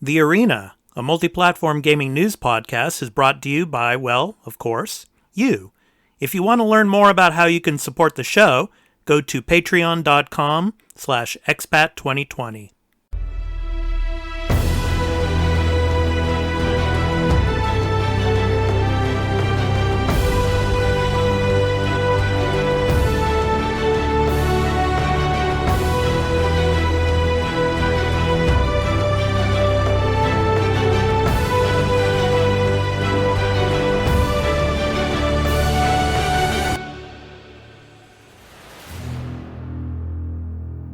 The Arena, a multi-platform gaming news podcast, is brought to you by, well, of course, you. If you want to learn more about how you can support the show, go to patreon.com/expat2020.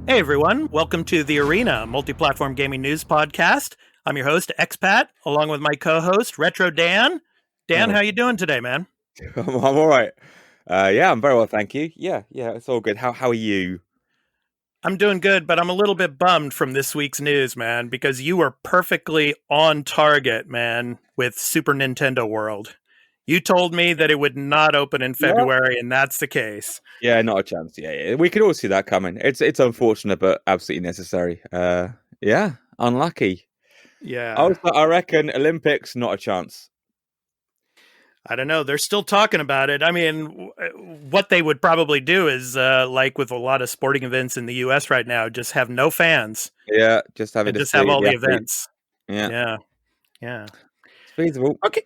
Hey everyone, welcome to The Arena, multi-platform gaming news podcast. I'm your host, Expat, along with my co-host, Retro Dan. Dan, how you doing today, man? I'm all right. Yeah, I'm very well, thank you. Yeah, it's all good. How are you? I'm doing good, but I'm a little bit bummed from this week's news, man, because you were perfectly on target, man, with Super Nintendo World. You told me that it would not open in February, and that's the case. Yeah, not a chance. Yeah. We could all see that coming. It's unfortunate, but absolutely necessary. Yeah, unlucky. Yeah. I reckon Olympics, not a chance. I don't know. They're still talking about it. I mean, what they would probably do is, like with a lot of sporting events in the U.S. right now, just have no fans. Yeah, just have it. Just have all the events. Yeah. It's feasible. Okay.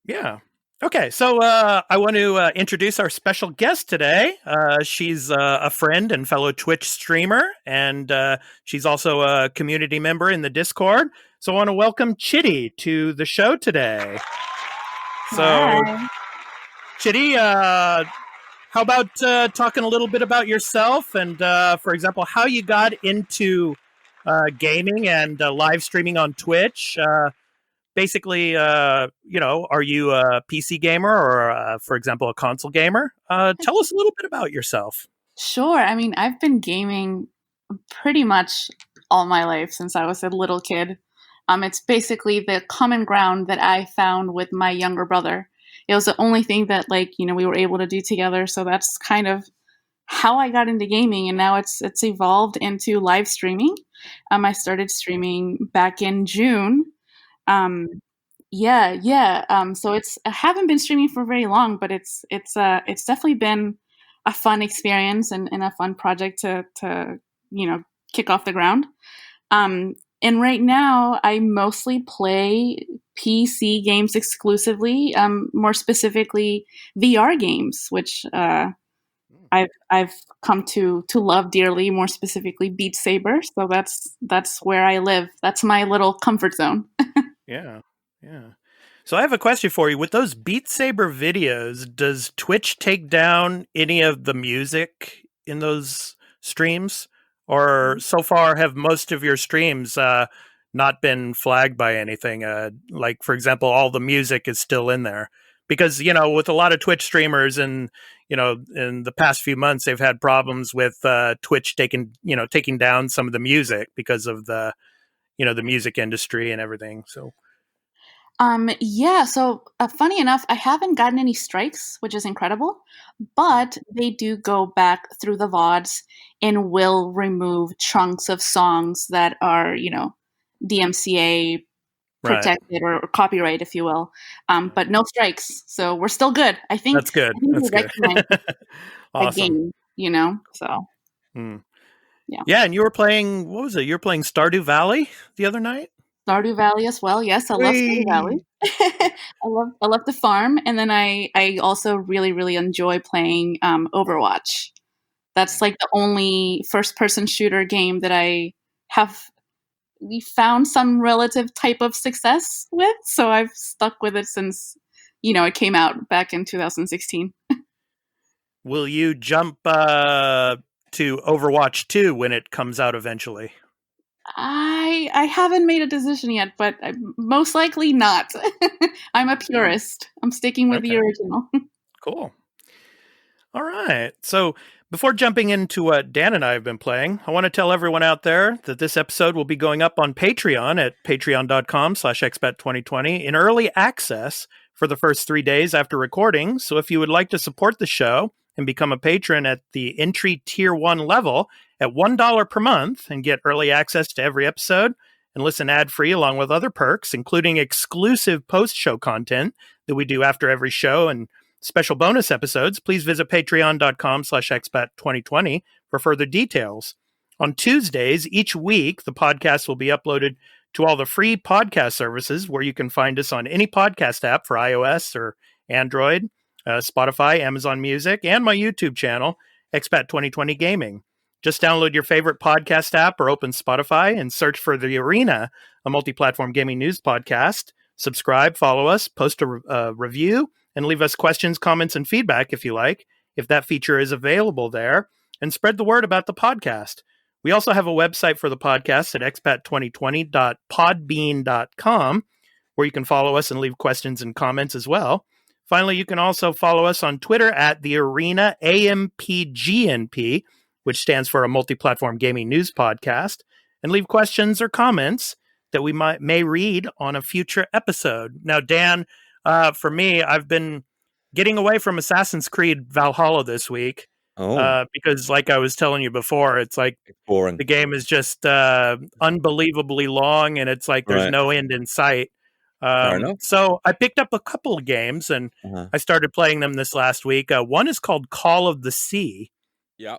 Yeah. Okay, so I want to introduce our special guest today. She's a friend and fellow Twitch streamer, and she's also a community member in the Discord. So I want to welcome Chiddy to the show today. So, Hi. Chiddy, how about talking a little bit about yourself and, for example, how you got into gaming and live streaming on Twitch? Basically, are you a PC gamer or, for example, a console gamer? Tell us a little bit about yourself. Sure. I mean, I've been gaming pretty much all my life since I was a little kid. It's basically the common ground that I found with my younger brother. It was the only thing that, we were able to do together. So that's kind of how I got into gaming, and now it's evolved into live streaming. I started streaming back in June. So I haven't been streaming for very long, but it's definitely been a fun experience and a fun project to kick off the ground. And right now I mostly play PC games exclusively, more specifically VR games, which I've come to love dearly, more specifically Beat Saber. So that's where I live. That's my little comfort zone. Yeah. So I have a question for you. With those Beat Saber videos, does Twitch take down any of the music in those streams? Or so far have most of your streams not been flagged by anything? Like, for example, all the music is still in there. Because, with a lot of Twitch streamers and, in the past few months, they've had problems with Twitch taking down some of the music because of the music industry and everything. So, funny enough, I haven't gotten any strikes, which is incredible, but they do go back through the VODs and will remove chunks of songs that are, DMCA protected or copyright, if you will. But no strikes. So we're still good. I think that's good. That's good. Awesome. Game, so. Yeah, and you were playing, what was it? You were playing Stardew Valley the other night? Stardew Valley as well. Yes, I love Stardew Valley. I love the farm, and then I also really, really enjoy playing Overwatch. That's like the only first-person shooter game that I have found some relative type of success with. So I've stuck with it since it came out back in 2016. Will you jump to Overwatch 2 when it comes out eventually? I haven't made a decision yet, but most likely not. I'm a purist. I'm sticking with the original. Cool. All right. So before jumping into what Dan and I have been playing, I want to tell everyone out there that this episode will be going up on Patreon at patreon.com/expat2020 in early access for the first 3 days after recording. So if you would like to support the show and become a patron at the entry tier 1 level at $1 per month and get early access to every episode, and listen ad-free along with other perks, including exclusive post-show content that we do after every show and special bonus episodes, please visit patreon.com/expat2020 for further details. On Tuesdays each week, the podcast will be uploaded to all the free podcast services where you can find us on any podcast app for iOS or Android, Spotify, Amazon Music, and my YouTube channel, Expat 2020 Gaming. Just download your favorite podcast app or open Spotify and search for The Arena, a multi-platform gaming news podcast. Subscribe, follow us, post a review, and leave us questions, comments, and feedback if you like, if that feature is available there, and spread the word about the podcast. We also have a website for the podcast at expat2020.podbean.com, where you can follow us and leave questions and comments as well. Finally, you can also follow us on Twitter at The Arena AMPGNP, which stands for a multi-platform gaming news podcast, and leave questions or comments that we may read on a future episode. Now, Dan, for me, I've been getting away from Assassin's Creed Valhalla this week because, like I was telling you before, it's like boring. The game is just unbelievably long, and it's like there's no end in sight. So I picked up a couple of games, and I started playing them this last week. One is called Call of the Sea. Yeah.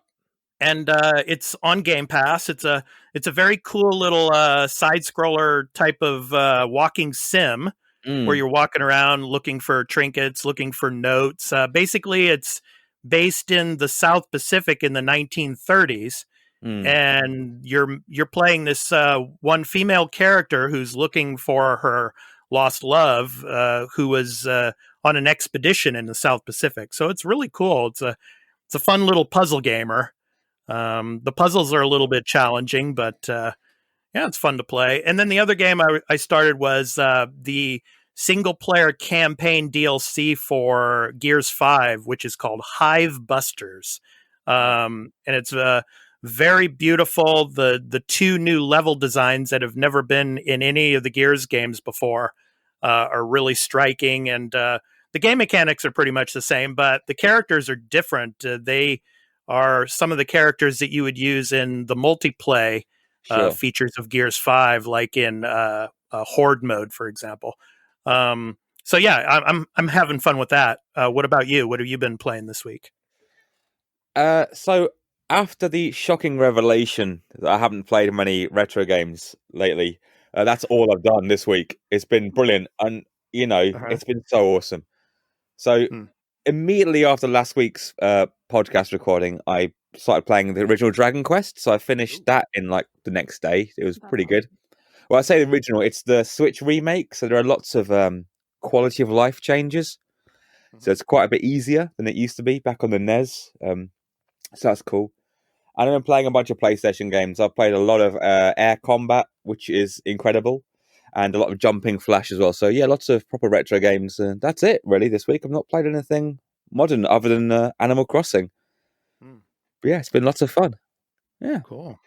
And it's on Game Pass. It's a very cool little side scroller type of walking sim where you're walking around looking for trinkets, looking for notes. Basically, it's based in the South Pacific in the 1930s, and you're playing this one female character who's looking for her lost love, who was on an expedition in the South Pacific. So it's really cool. It's a fun little puzzle gamer. The puzzles are a little bit challenging, but yeah, it's fun to play. And then the other game I started was the single-player campaign DLC for Gears 5, which is called Hive Busters. And it's very beautiful. The two new level designs that have never been in any of the Gears games before are really striking. And the game mechanics are pretty much the same, but the characters are different. They are some of the characters that you would use in the multiplayer features of Gears 5, like in Horde mode, for example. So yeah, I'm having fun with that. What about you? What have you been playing this week? So after the shocking revelation that I haven't played many retro games lately, that's all I've done this week. It's been brilliant, and it's been so awesome. So immediately after last week's podcast recording, I started playing the original Dragon Quest. So I finished that in like the next day. It was pretty good. Well, I say the original, it's the Switch remake. So there are lots of quality of life changes. So it's quite a bit easier than it used to be back on the NES. So that's cool. And I've been playing a bunch of PlayStation games. I've played a lot of Air Combat, which is incredible. And a lot of Jumping Flash as well. So yeah, lots of proper retro games. That's it, really, this week. I've not played anything modern other than Animal Crossing. But yeah, it's been lots of fun. Yeah. Cool.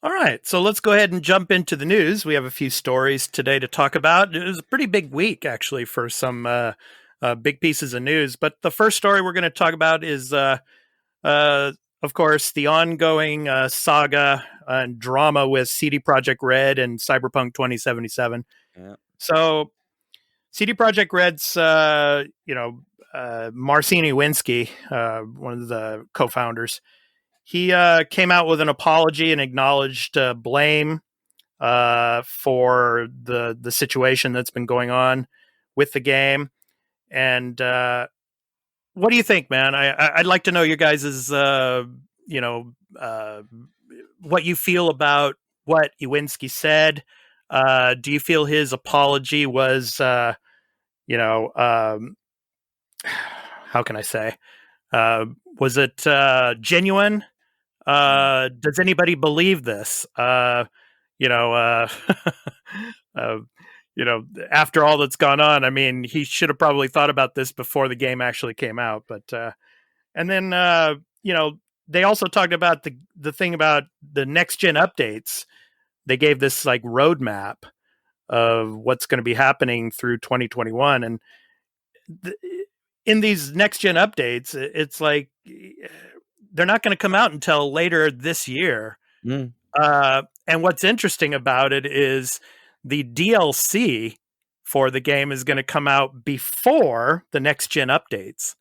All right, so let's go ahead and jump into the news. We have a few stories today to talk about. It was a pretty big week, actually, for some big pieces of news. But the first story we're going to talk about is, of course, the ongoing saga and drama with CD Projekt Red and Cyberpunk 2077. Yeah. So CD Projekt Red's, Marcin Iwinski, one of the co-founders, he came out with an apology and acknowledged blame for the situation that's been going on with the game. And what do you think, man? I'd like to know your guys' what you feel about what Iwinski said. Do you feel his apology was, how can I say? Was it genuine? Does anybody believe this? After all that's gone on, I mean, he should have probably thought about this before the game actually came out. But and then they also talked about the thing about the next gen updates. They gave this like roadmap of what's going to be happening through 2021, and in these next gen updates, it's like they're not going to come out until later this year. And what's interesting about it is the DLC for the game is going to come out before the next gen updates,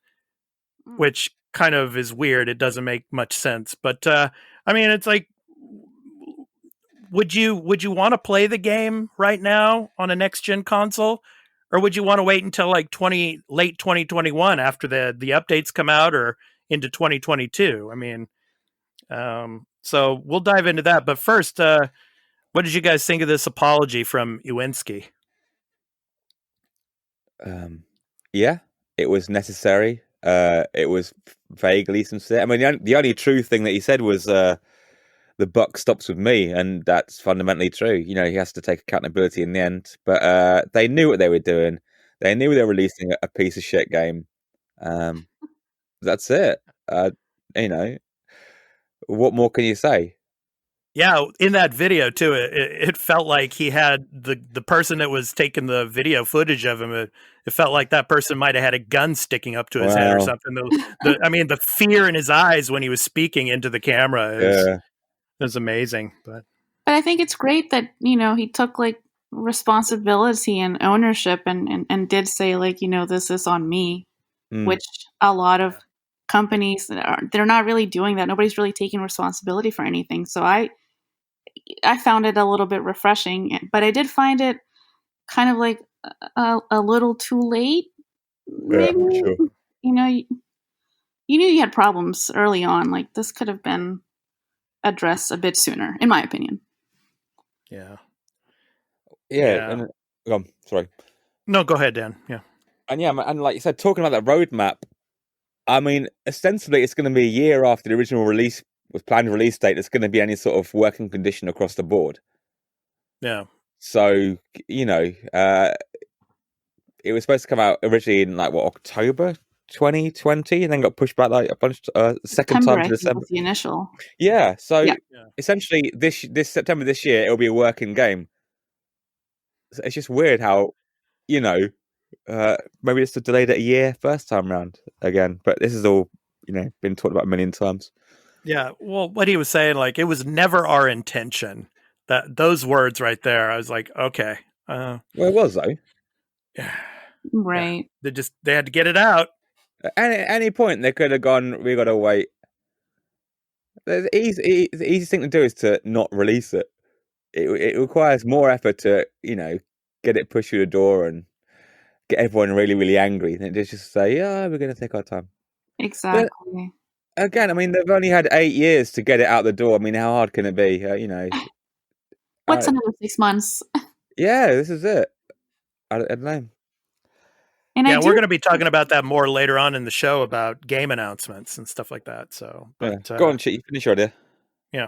which kind of is weird. It doesn't make much sense. But I mean, it's like, would you want to play the game right now on a next gen console, or would you want to wait until like late 2021 after the updates come out, or into 2022? I mean, so we'll dive into that. But first, what did you guys think of this apology from Iwinski? Yeah, it was necessary. It was vaguely sincere. I mean, the only true thing that he said was the buck stops with me, and that's fundamentally true. You know, he has to take accountability in the end. But they knew what they were doing. They knew they were releasing a piece of shit game. That's it. You know, what more can you say? Yeah, in that video too, it felt like he had the person that was taking the video footage of him. It felt like that person might have had a gun sticking up to his head or something. I mean, the fear in his eyes when he was speaking into the camera is amazing. But I think it's great that, you know, he took like responsibility and ownership and did say, like, you know, this is on me, which a lot of companies they're not really doing that. Nobody's really taking responsibility for anything. So I found it a little bit refreshing, but I did find it kind of like a little too late. Maybe, yeah, sure. You know, you knew you had problems early on. Like, this could have been addressed a bit sooner, in my opinion. Yeah. And, sorry. No, go ahead, Dan. Yeah. And and like you said, talking about that roadmap, I mean, ostensibly it's going to be a year after the original release was planned release date. It's going to be any sort of working condition across the board. Yeah. So, you know, it was supposed to come out originally in like October 2020, and then got pushed back like a bunch second time to December. Was the initial. Yeah. So essentially, this September this year, it'll be a working game. So it's just weird how, you know, maybe it's delayed it a year first time round again, but this is all, you know, been talked about a million times. Yeah, well, what he was saying, like, it was never our intention. That those words right there, I was like, okay. Well, it was though. Yeah, right. Yeah. They had to get it out. At any point, they could have gone, we got to wait. The easiest thing to do is to not release it. It requires more effort to, you know, get it pushed through the door and get everyone really, really angry than just say, yeah, we're going to take our time. Exactly. But again, I mean, they've only had 8 years to get it out the door. I mean, how hard can it be? You know, what's another 6 months? Yeah, this is it. I don't know. And we're going to be talking about that more later on in the show about game announcements and stuff like that. So, but, go on, Chitty, finish your idea. Yeah.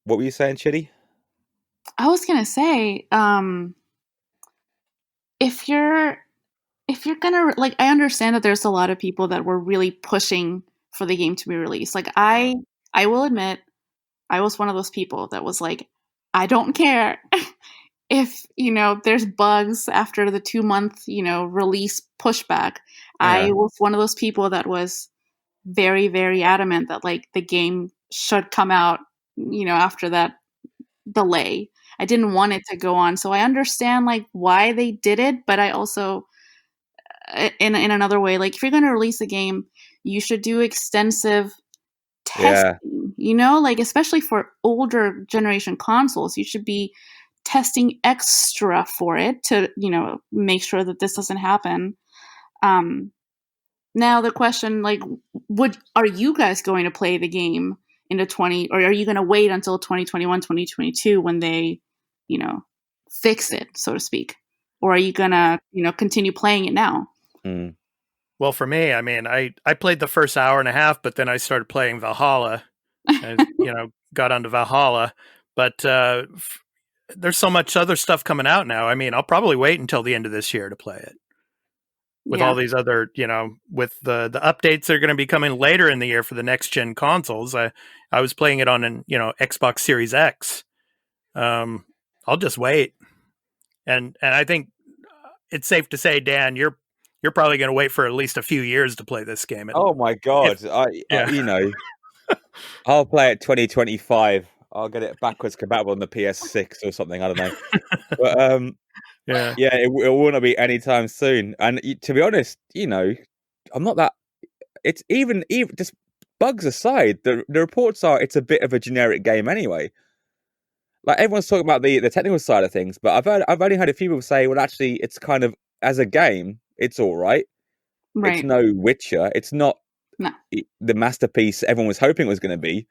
What were you saying, Chitty? I was going to say, if you're gonna, like, I understand that there's a lot of people that were really pushing for the game to be released. Like, I will admit, I was one of those people that was like, I don't care if, you know, there's bugs after the 2-month, you know, release pushback. Yeah. I was one of those people that was very, very adamant that, like, the game should come out, you know, after that delay. I didn't want it to go on. So I understand, like, why they did it, but I also, in another way, like, if you're going to release a game, you should do extensive testing, you know, like, especially for older generation consoles, you should be testing extra for it to, you know, make sure that this doesn't happen. Now the question, like, are you guys going to play the game into or are you going to wait until 2021, 2022 when they, you know, fix it, so to speak? Or are you going to, you know, continue playing it now? Well, for me, I mean, I played the first hour and a half, but then I started playing Valhalla and, you know, got onto Valhalla. But there's so much other stuff coming out now. I mean, I'll probably wait until the end of this year to play it. With all these other, you know, with the updates that are going to be coming later in the year for the next gen consoles. I was playing it on an, you know, Xbox Series X. I'll just wait. And I think it's safe to say, Dan, you're probably going to wait for at least a few years to play this game. Oh my God. You know, I'll play it 2025 I'll get it backwards compatible on the PS6 or something. I don't know. But yeah, it will not be anytime soon. And to be honest, I'm not that. It's even just bugs aside. The reports are it's a bit of a generic game anyway. Like everyone's talking about the technical side of things, but I've only heard a few people say, well, actually, it's kind of as a game, it's all right. Right. It's no Witcher. It's not the masterpiece everyone was hoping it was going to be,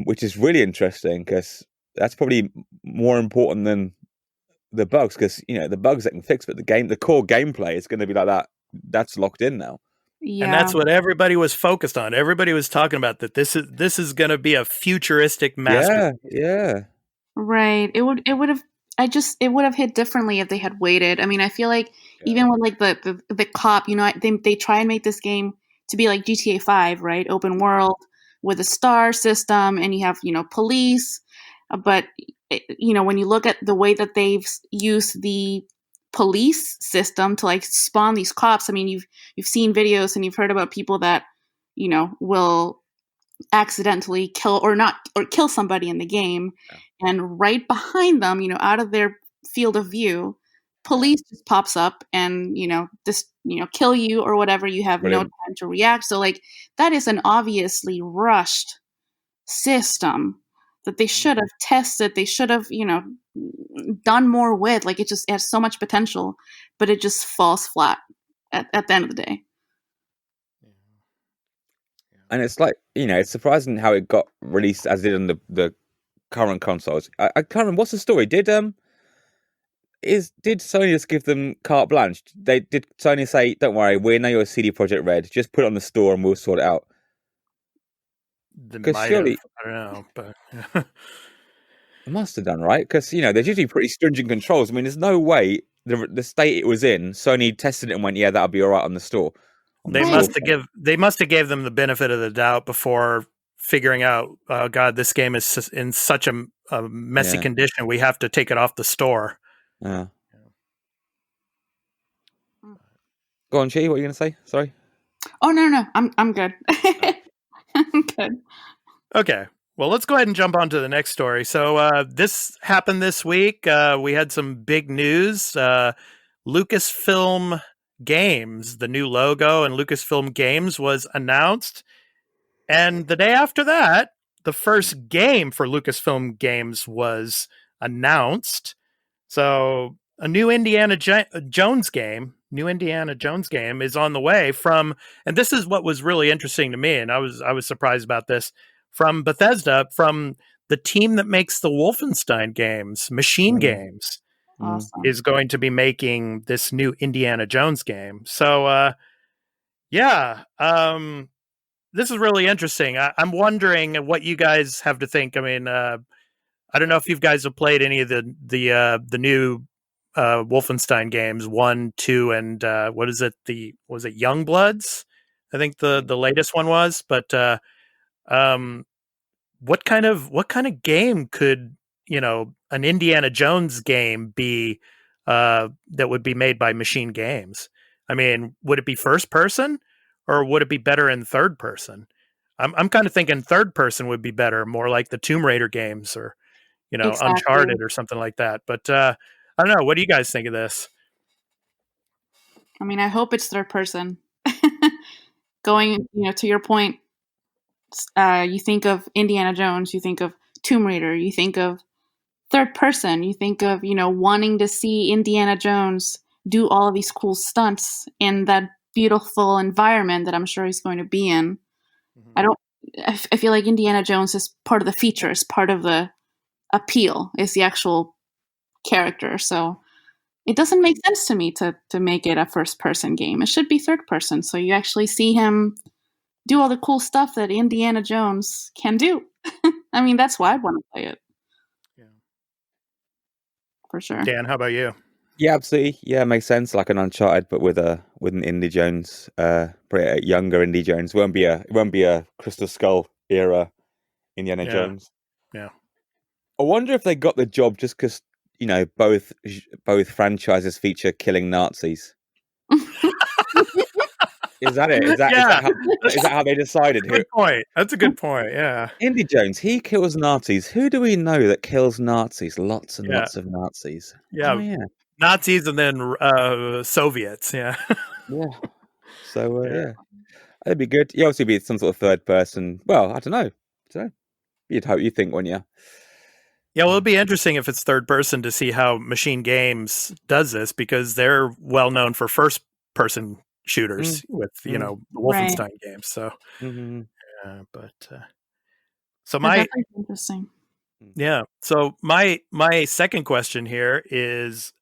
which is really interesting because that's probably more important than the bugs. Because the bugs that can fix, but the core gameplay is going to be like that. That's locked in now. Yeah. And that's what everybody was focused on. Everybody was talking about that. This is going to be a futuristic masterpiece. Yeah. Right. It would have hit differently if they had waited. I mean, I feel like even with like the cop, they try and make this game to be like GTA 5, right? Open world with a star system, and you have police. But when you look at the way that they've used the police system to like spawn these cops, I mean, you've seen videos and you've heard about people that will accidentally kill somebody in the game, and right behind them, out of their field of view, police just pops up and just kill you or whatever. You have no time to react. So like that is an obviously rushed system that they should have tested. They should have done more with. Like it has so much potential, but it just falls flat at the end of the day. And it's like, it's surprising how it got released as it did on the current consoles. I can't remember, what's the story? Did Sony just give them carte blanche? Did Sony say, don't worry, we know you're CD Projekt Red, just put it on the store and we'll sort it out? Because surely, I don't know, but it must have done, right? Because there's usually pretty stringent controls. I mean, there's no way the state it was in, Sony tested it and went, yeah, that'll be all right on the store. They must have gave them the benefit of the doubt before figuring out, oh God, this game is in such a messy condition. We have to take it off the store. Yeah. Go on, Chi. What are you going to say? Sorry. Oh no, I'm good. I'm good. Okay. Well, let's go ahead and jump on to the next story. So this happened this week. We had some big news. Lucasfilm Games, the new logo, and Lucasfilm Games was announced. And the day after that, the first game for Lucasfilm Games was announced. So a new Indiana Jones game is on the way from, and this is what was really interesting to me, and I was surprised about this, from Bethesda, from the team that makes the Wolfenstein games, Machine Games. Awesome. Is going to be making this new Indiana Jones game. So, this is really interesting. I'm wondering what you guys have to think. I mean, I don't know if you guys have played any of the new Wolfenstein games, 1, 2, and was it Youngbloods? I think the latest one was. But what kind of game could an Indiana Jones game be that would be made by Machine Games? I mean, would it be first person, or would it be better in third person? I'm kind of thinking third person would be better, more like the Tomb Raider games, or exactly. Uncharted or something like that. But I don't know. What do you guys think of this? I mean, I hope it's third person. Going, to your point, you think of Indiana Jones, you think of Tomb Raider, you think of third person, you think of, wanting to see Indiana Jones do all of these cool stunts in that beautiful environment that I'm sure he's going to be in. I feel like Indiana Jones is part of the features, part of the appeal is the actual character. So it doesn't make sense to me to make it a first person game. It should be third person. So you actually see him do all the cool stuff that Indiana Jones can do. I mean, that's why I'd want to play it. Yeah. For sure. Dan, how about you? Yeah, absolutely. Yeah, it makes sense. Like an Uncharted, but with an Indy Jones, probably a younger Indy Jones. It won't be a Crystal Skull era Indiana Jones. Yeah. I wonder if they got the job just because both franchises feature killing Nazis. Is that it? Is that how they decided? Good point. That's a good point. Yeah. Indy Jones, he kills Nazis. Who do we know that kills Nazis? Lots and lots of Nazis. Yeah. Oh, yeah. Nazis and then Soviets. Yeah. Yeah. So yeah, that'd be good. You obviously be some sort of third person. Well, I don't know. You'd think, wouldn't you? Yeah, well, it'd be interesting if it's third person to see how Machine Games does this, because they're well known for first person shooters with the Wolfenstein games. So, so my interesting. Yeah. So my second question here is,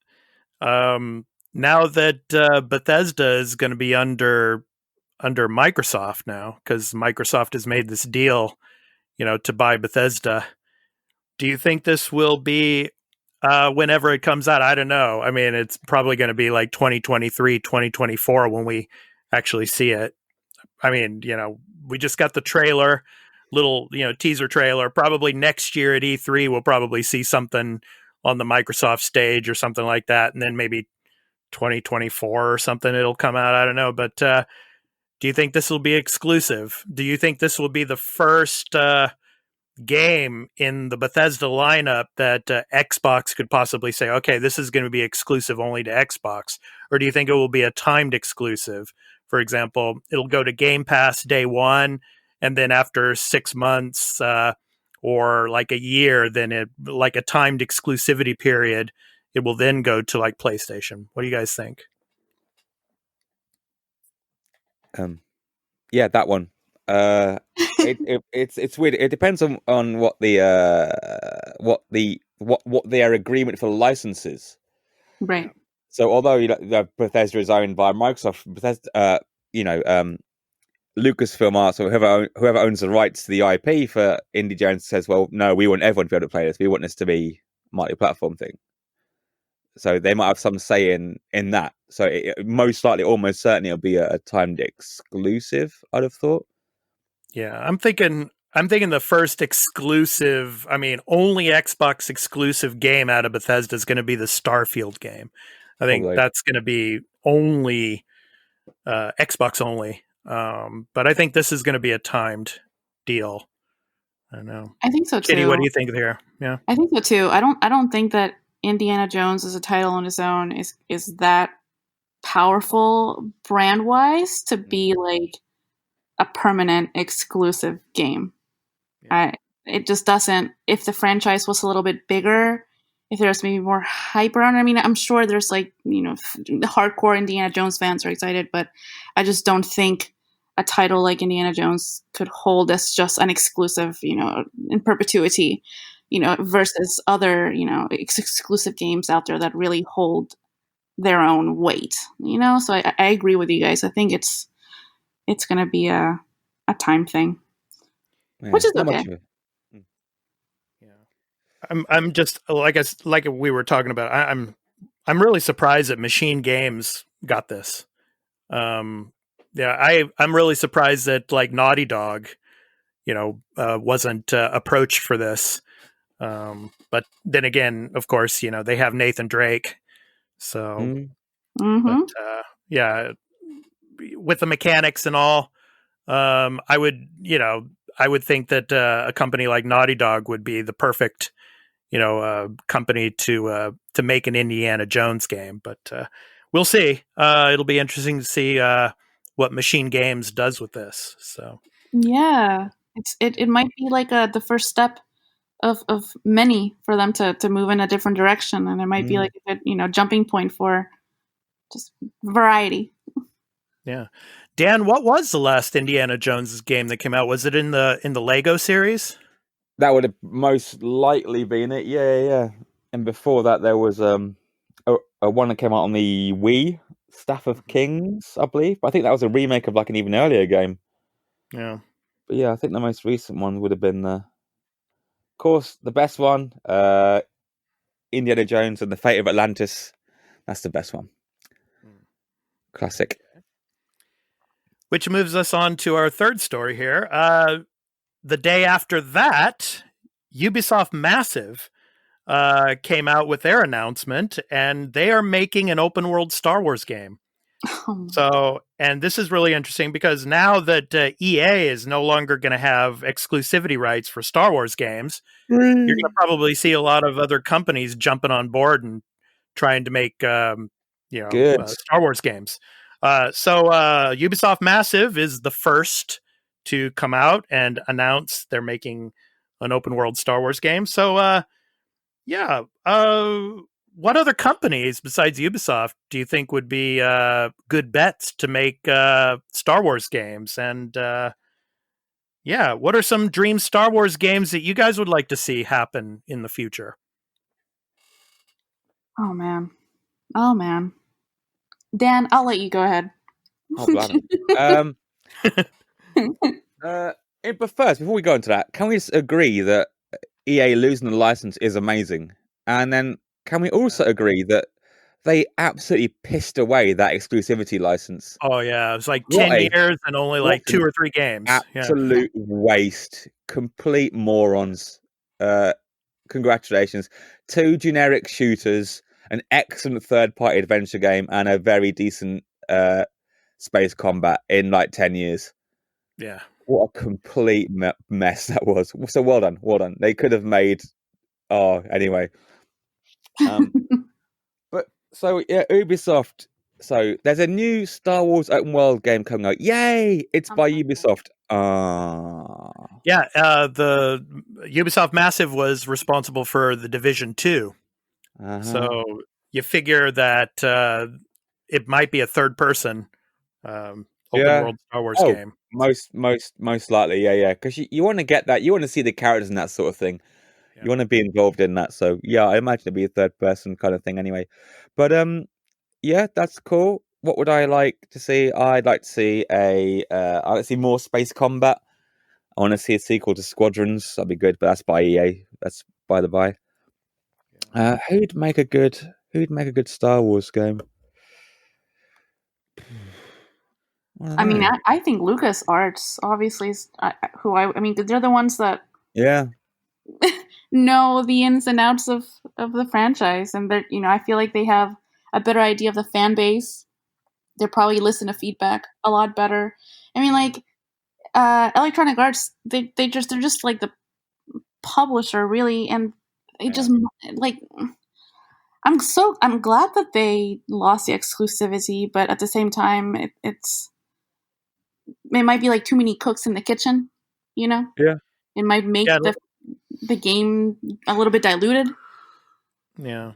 now that Bethesda is going to be under Microsoft now, because Microsoft has made this deal, to buy Bethesda. Do you think this will be whenever it comes out? I don't know. I mean, it's probably going to be like 2023, 2024 when we actually see it. I mean, we just got the trailer, little, teaser trailer. Probably next year at E3, we'll probably see something on the Microsoft stage or something like that. And then maybe 2024 or something, it'll come out. I don't know. But do you think this will be exclusive? Do you think this will be the first game in the Bethesda lineup that Xbox could possibly say, okay, this is going to be exclusive only to Xbox? Or do you think it will be a timed exclusive? For example, it'll go to Game Pass day one, and then after 6 months or like a year, then it, like a timed exclusivity period, it will then go to like PlayStation. What do you guys think? Yeah, that one. It's weird. It depends on what their agreement for licenses. Right. So although Bethesda is owned by Microsoft, Bethesda, Lucasfilm Arts or whoever owns the rights to the IP for Indy Jones says, well, no, we want everyone to be able to play this. We want this to be a multi-platform thing. So they might have some say in that. So it most likely, almost certainly, it'll be a timed exclusive, I'd have thought. Yeah, I'm thinking the first exclusive, only Xbox exclusive game out of Bethesda is going to be the Starfield game. I think that's going to be only Xbox only. But I think this is going to be a timed deal. I don't know. I think so too. Kitty, what do you think here? Yeah, I think so too. I don't think that Indiana Jones as a title on its own is that powerful brand wise to be like a permanent exclusive game. Yeah. It just doesn't. If the franchise was a little bit bigger, if there's maybe more hype around it, I'm sure there's like, the hardcore Indiana Jones fans are excited, but I just don't think a title like Indiana Jones could hold as just an exclusive, in perpetuity, versus other, exclusive games out there that really hold their own weight, So I agree with you guys. I think it's going to be a time thing, which is okay. I'm just like we were talking about. I'm really surprised that Machine Games got this. I'm really surprised that like Naughty Dog, wasn't approached for this. But then again, of course, they have Nathan Drake. So, but with the mechanics and all, I would think that a company like Naughty Dog would be the perfect, company to make an Indiana Jones game. But we'll see. It'll be interesting to see what Machine Games does with this. So yeah, it might be like the first step of many for them to move in a different direction, and it might be like a good, jumping point for just variety. Yeah. Dan, what was the last Indiana Jones game that came out? Was it in the Lego series? That would have most likely been it. Yeah. And before that, there was a one that came out on the Wii, Staff of Kings, I believe. I think that was a remake of like an even earlier game. Yeah. But yeah, I think the most recent one would have been, of course, the best one, Indiana Jones and the Fate of Atlantis. That's the best one. Classic. Which moves us on to our third story here. The day after that, Ubisoft Massive came out with their announcement, and they are making an open world Star Wars game. So, and this is really interesting because now that EA is no longer going to have exclusivity rights for Star Wars games, you're going to probably see a lot of other companies jumping on board and trying to make, Star Wars games. So Ubisoft Massive is the first to come out and announce they're making an open world Star Wars game. So, what other companies besides Ubisoft do you think would be good bets to make Star Wars games? And what are some dream Star Wars games that you guys would like to see happen in the future? Oh man. Dan, I'll let you go ahead. Oh, bloody. But first, before we go into that, can we just agree that EA losing the license is amazing? And then can we also agree that they absolutely pissed away that exclusivity license? Oh, yeah. It was like 10 years and only like 2 or 3 games. Absolute waste. Complete morons. Congratulations. 2 generic shooters, an excellent third-party adventure game, and a very decent space combat in like 10 years. Yeah. What a complete mess that was. So well done. They could have made... Oh, anyway. But so, yeah, Ubisoft. So there's a new Star Wars open world game coming out. Yay! It's by Ubisoft. Yeah, the Ubisoft Massive was responsible for The Division 2. So you figure that it might be a third person open world Star Wars game. Most likely, yeah. Because you want to get that, you want to see the characters and that sort of thing. Yeah. You want to be involved in that. So yeah, I imagine it'd be a third person kind of thing anyway. But yeah, that's cool. What would I like to see? I'd like to see I'd like to see more space combat. I want to see a sequel to Squadrons. That'd be good, but that's by EA. That's by the by. Who'd make a good Star Wars game? I mean, I think LucasArts obviously is they're the ones that know the ins and outs of the franchise, and that I feel like they have a better idea of the fan base. They probably listen to feedback a lot better. I mean, like Electronic Arts, they're just like the publisher, really, and they just like. I'm glad that they lost the exclusivity, but at the same time, it might be like too many cooks in the kitchen, Yeah. It might make the game a little bit diluted. Yeah.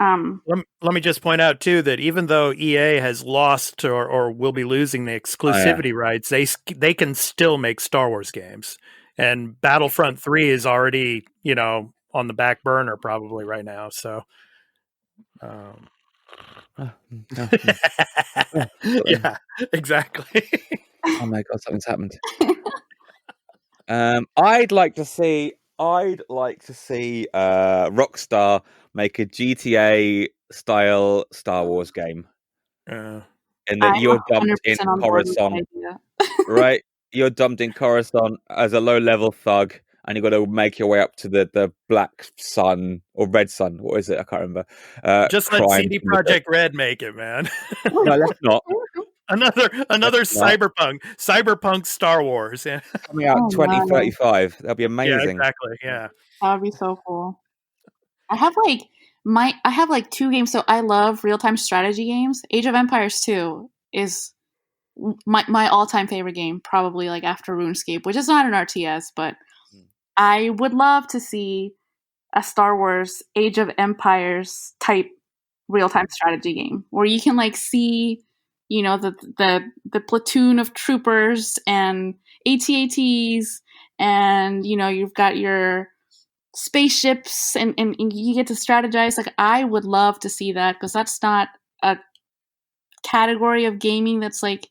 Let me just point out too that even though EA has lost or will be losing the exclusivity rights, they can still make Star Wars games. And Battlefront 3 is already, on the back burner probably right now. So yeah, exactly. Oh my god, something's happened. I'd like to see Rockstar make a GTA style Star Wars game. And that you're dumped in Coruscant, right? You're dumped in Coruscant as a low-level thug, and you've got to make your way up to the Black Sun or Red Sun. What is it? I can't remember. Just let CD Projekt Red make it, man. No, let's not. Another Cyberpunk Star Wars. Yeah. Coming out in 2035. That'll be amazing. Yeah, exactly. Yeah. That would be so cool. I have like 2 games. So I love real-time strategy games. Age of Empires 2 is my all-time favorite game, probably like after RuneScape, which is not an RTS, but I would love to see a Star Wars Age of Empires type real-time strategy game where you can like see, the platoon of troopers and AT-ATs, and you've got your spaceships and you get to strategize. Like, I would love to see that, because that's not a category of gaming that's like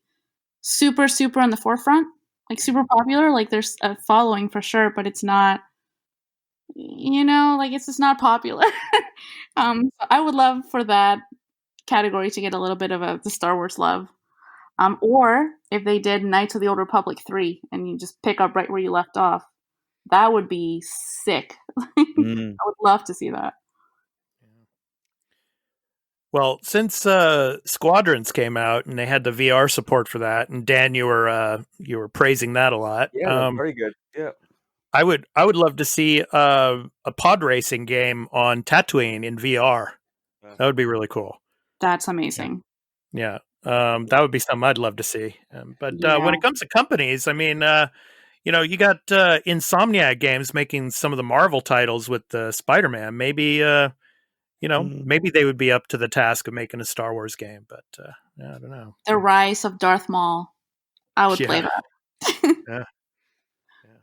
super on the forefront, like super popular. Like, there's a following for sure, but it's not, like, it's just not popular. So I would love for that category to get a little bit of the Star Wars love. Or if they did Knights of the Old Republic 3 and you just pick up right where you left off, that would be sick. I would love to see that. Well, since Squadrons came out and they had the VR support for that, and Dan, you were praising that a lot. Yeah, very good. Yeah. I would love to see a pod racing game on Tatooine in VR. That would be really cool. That's amazing. Yeah. That would be something I'd love to see. But when it comes to companies, I mean, you got Insomniac Games making some of the Marvel titles with Spider-Man. Maybe, maybe they would be up to the task of making a Star Wars game. But I don't know. The Rise of Darth Maul. I would play that. Yeah.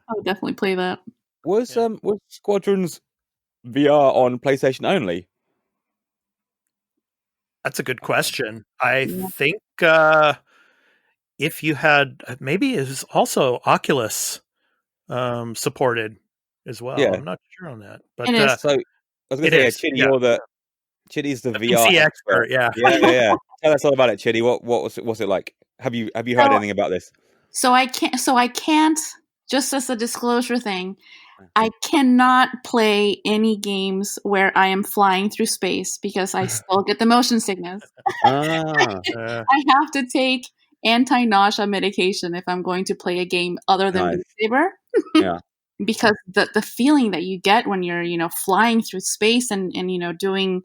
I would definitely play that. Was Squadrons VR on PlayStation only? That's a good question. I think if you had, maybe it was also Oculus supported as well. Yeah. I'm not sure on that. But so I was going to say, Chiddy, Chiddy's the VR expert. Yeah. Tell us all about it, Chiddy. What was it like? Have you heard anything about this? So I can't. Just as a disclosure thing, I cannot play any games where I am flying through space because I still get the motion sickness. I have to take anti-nausea medication if I'm going to play a game other than Beat Saber. Yeah. Because the feeling that you get when you're, flying through space and doing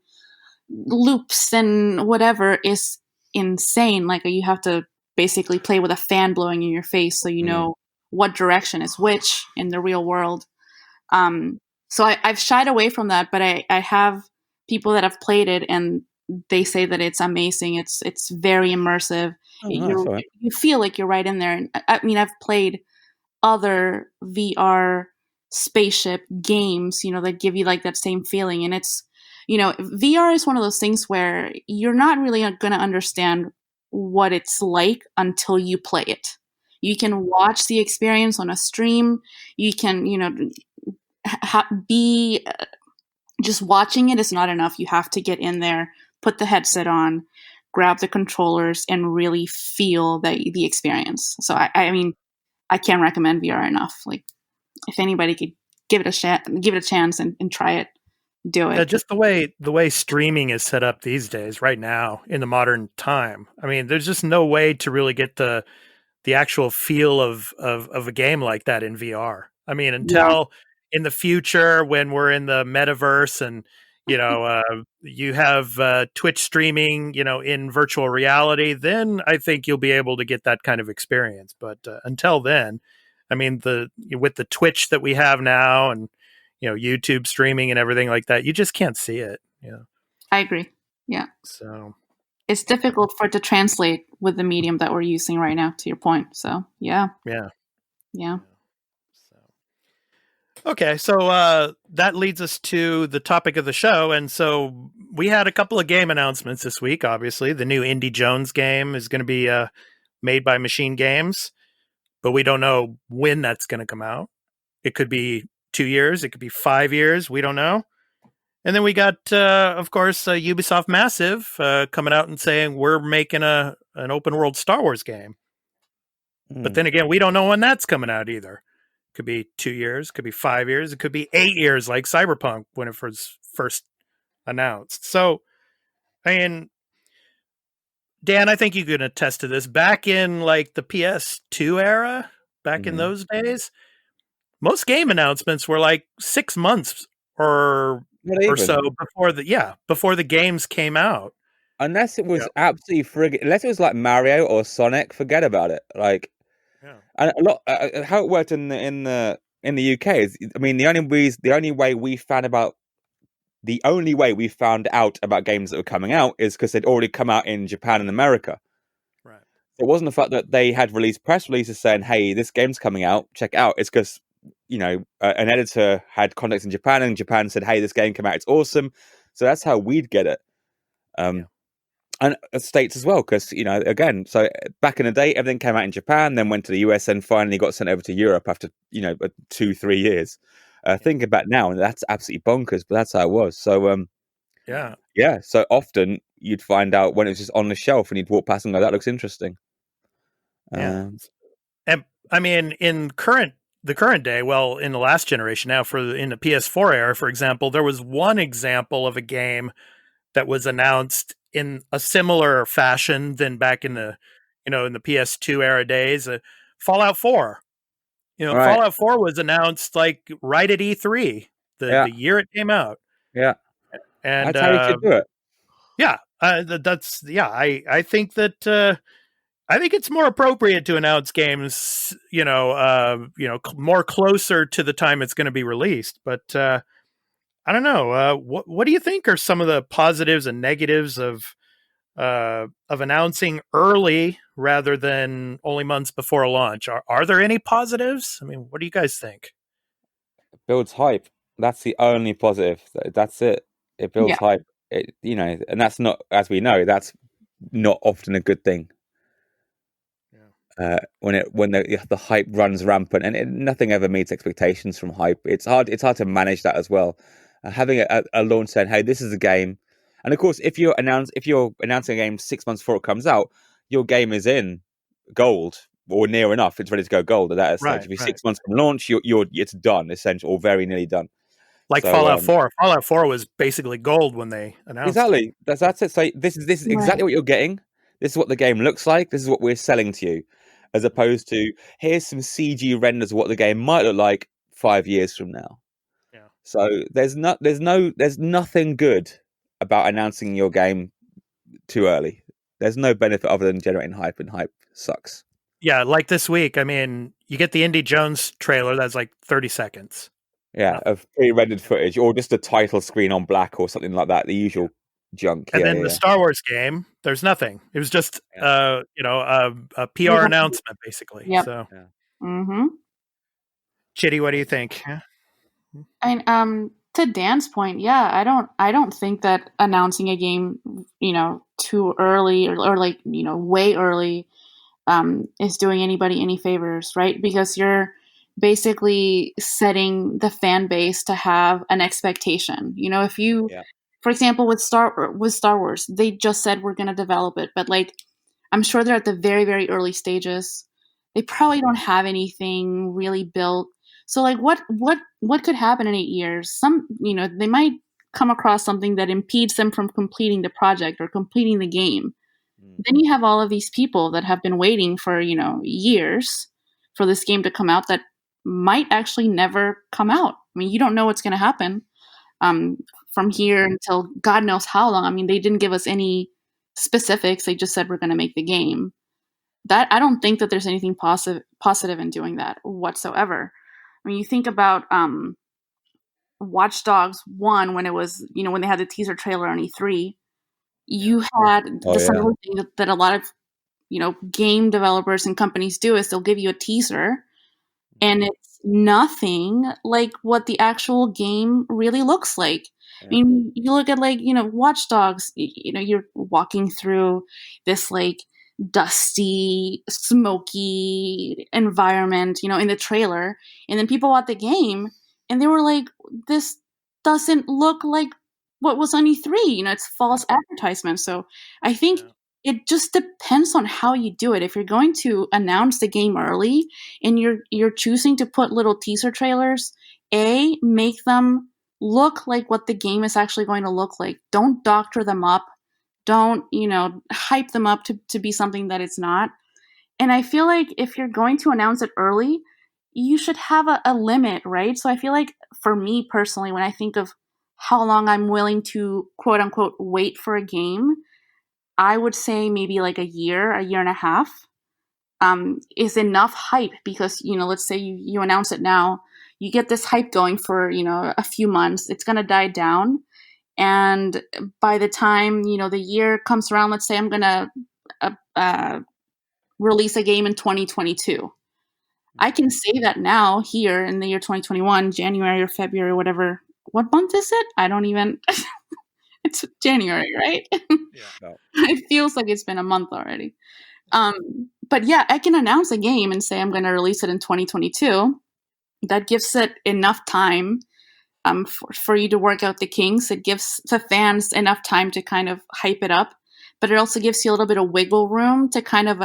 loops and whatever is insane. Like you have to basically play with a fan blowing in your face so you know what direction is which in the real world. So I've shied away from that, but I have people that have played it and they say that it's amazing. It's very immersive. You feel like you're right in there. And I mean, I've played other VR spaceship games, that give you like that same feeling. And it's, VR is one of those things where you're not really going to understand what it's like until you play it. You can watch the experience on a stream. You can, be just watching it is not enough. You have to get in there, put the headset on, grab the controllers, and really feel the experience. So I mean, I can't recommend VR enough. Like, if anybody could give it a chance and try it, do it. Yeah, just the way streaming is set up these days, right now in the modern time. I mean, there's just no way to really get the actual feel of a game like that in VR. I mean, until in the future when we're in the metaverse and you have Twitch streaming, in virtual reality, then I think you'll be able to get that kind of experience. But until then, I mean, with the Twitch that we have now and YouTube streaming and everything like that, you just can't see it. I agree. Yeah. So it's difficult for it to translate with the medium that we're using right now, to your point. So yeah. Okay, so that leads us to the topic of the show. And so we had a couple of game announcements this week, obviously. The new Indy Jones game is going to be made by Machine Games, but we don't know when that's going to come out. It could be 2 years. It could be 5 years. We don't know. And then we got, of course, Ubisoft Massive coming out and saying we're making an open world Star Wars game. But then again, we don't know when that's coming out either. Could be 2 years, could be 5 years, it could be 8 years like Cyberpunk when it was first announced. So, I mean, Dan, I think you can attest to this. Back in like the PS2 era, back in those days, most game announcements were like 6 months or so before the games came out. Unless it was absolutely unless it was like Mario or Sonic, forget about it. Like, and a lot how it worked in the UK is, I mean, the only way we found out about games that were coming out is because they'd already come out in Japan and America. Right. It wasn't the fact that they had released press releases saying, "Hey, this game's coming out, check it out." It's because an editor had contacts in Japan, and Japan said, "Hey, this game came out, it's awesome." So that's how we'd get it. And States as well, because, again, so back in the day, everything came out in Japan, then went to the US, and finally got sent over to Europe after, 2-3 years. Thinking back now, and that's absolutely bonkers, but that's how it was. So, so often you'd find out when it was just on the shelf and you'd walk past and go, that looks interesting. And I mean, in the current day, well, in the last generation now, in the PS4 era, for example, there was one example of a game that was announced in a similar fashion than back in the, in the PS2 era days. Fallout 4. Right. Fallout 4 was announced like right at E3, the year it came out. Yeah. And that's how you should do it. Yeah, I think that I think it's more appropriate to announce games, more closer to the time it's going to be released. But I don't know. What do you think are some of the positives and negatives of announcing early rather than only months before launch? Are there any positives? I mean, what do you guys think? It builds hype. That's the only positive. That's it. It builds hype. And that's not, as we know, that's not often a good thing. When the hype runs rampant, and nothing ever meets expectations from hype. It's hard to manage that as well. Having a launch saying, "Hey, this is a game," and of course, if you're announcing a game 6 months before it comes out, your game is in gold or near enough. It's ready to go gold at that stage. Right, if you're 6 months from launch, it's done, essentially, or very nearly done. Like Fallout 4. Fallout 4 was basically gold when they announced it. That's it. So this is Right. exactly what you're getting. This is what the game looks like. This is what we're selling to you, as opposed to here's some CG renders of what the game might look like 5 years from now. Yeah. So there's nothing good about announcing your game too early. There's no benefit other than generating hype, and hype sucks. Yeah, like this week, I mean, you get the Indy Jones trailer that's like 30 seconds. Yeah, of pre-rendered footage, or just a title screen on black or something like that, the usual junk. And then the Star Wars game, there's nothing. It was just a PR announcement, basically. Yep. So Mm-hmm. Chiddy, what do you think? And to Dan's point, I don't think that announcing a game, too early or like, way early, is doing anybody any favors, right? Because you're basically setting the fan base to have an expectation. If you, for example, with Star Wars, they just said we're going to develop it, but like, I'm sure they're at the very, very early stages. They probably don't have anything really built. So like what could happen in 8 years? They might come across something that impedes them from completing the project or completing the game. Then you have all of these people that have been waiting for, years for this game to come out that might actually never come out. I mean, you don't know what's going to happen from here until God knows how long. I mean, they didn't give us any specifics. They just said we're going to make the game. That I don't think that there's anything positive in doing that whatsoever. I mean, you think about Watch Dogs 1 when it was, when they had the teaser trailer on E3. You had similar thing that a lot of, game developers and companies do is they'll give you a teaser, and it's nothing like what the actual game really looks like. I mean, you look at like, Watch Dogs, you're walking through this like dusty, smoky environment, in the trailer, and then people bought the game and they were like, this doesn't look like what was on E3, it's false advertisement. So I think it just depends on how you do it. If you're going to announce the game early and you're choosing to put little teaser trailers, make them look like what the game is actually going to look like. Don't doctor them up. Don't, hype them up to be something that it's not. And I feel like if you're going to announce it early, you should have a limit, right? So I feel like for me personally, when I think of how long I'm willing to quote unquote wait for a game, I would say maybe like a year and a half is enough hype because, let's say you announce it now, you get this hype going for, a few months, it's going to die down. And by the time, the year comes around, let's say I'm going to release a game in 2022. I can say that now here in the year 2021, January or February, whatever. What month is it? I don't even... It's January, right? No. It feels like it's been a month already. But yeah, I can announce a game and say I'm going to release it in 2022. That gives it enough time for you to work out the kinks. It gives the fans enough time to kind of hype it up. But it also gives you a little bit of wiggle room to kind of,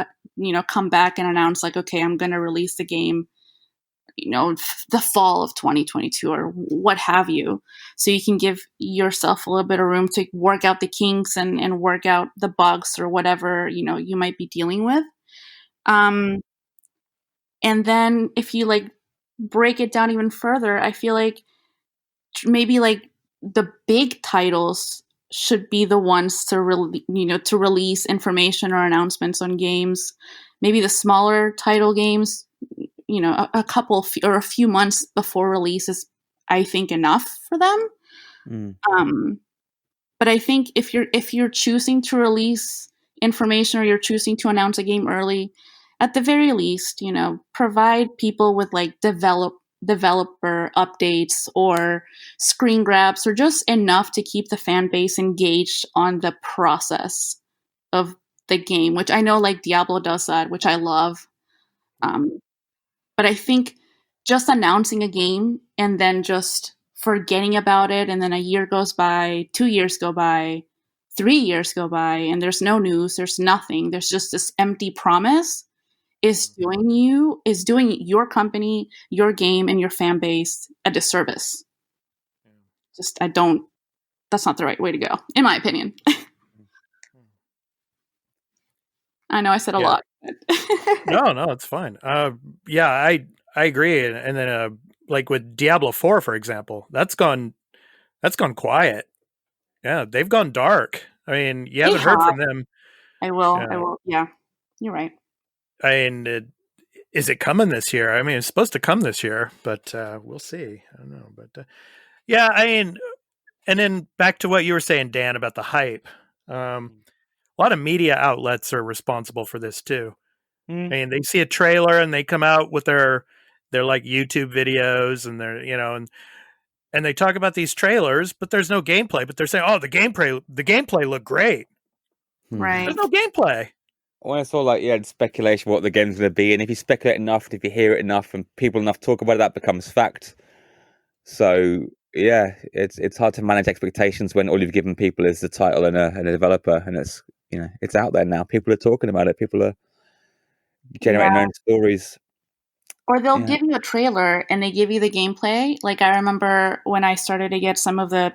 come back and announce like, okay, I'm going to release the game the fall of 2022 or what have you. So you can give yourself a little bit of room to work out the kinks and work out the bugs or whatever, you might be dealing with. And then if you like break it down even further, I feel like maybe like the big titles should be the ones to release information or announcements on games. Maybe the smaller title games, a couple or a few months before release is, I think, enough for them. But I think if you're choosing to release information or you're choosing to announce a game early, at the very least, provide people with like developer updates or screen grabs or just enough to keep the fan base engaged on the process of the game, which I know like Diablo does that, which I love. But I think just announcing a game and then just forgetting about it, and then a year goes by, 2 years go by, 3 years go by, and there's no news, there's nothing, there's just this empty promise, is doing your company, your game, and your fan base a disservice. That's not the right way to go, in my opinion. I know I said a lot. No, it's fine. Yeah, I agree. And then like with Diablo 4, for example, that's gone quiet. Yeah, they've gone dark. I mean, you haven't heard from them. I will. Yeah, you're right. I mean, is it coming this year? I mean, it's supposed to come this year, but we'll see. I don't know. But yeah, I mean, and then back to what you were saying, Dan, about the hype. A lot of media outlets are responsible for this too. I mean, they see a trailer and they come out with their like YouTube videos and they're, and they talk about these trailers, but there's no gameplay, but they're saying, oh, the gameplay looked great. Right. There's no gameplay. When I saw speculation what the game's going to be, and if you speculate enough, if you hear it enough and people enough talk about it, that becomes fact. So yeah, it's hard to manage expectations when all you've given people is the title and a developer, and it's it's out there now. People are talking about it. People are generating their own stories. Or they'll give you a trailer and they give you the gameplay. Like I remember when I started to get some of the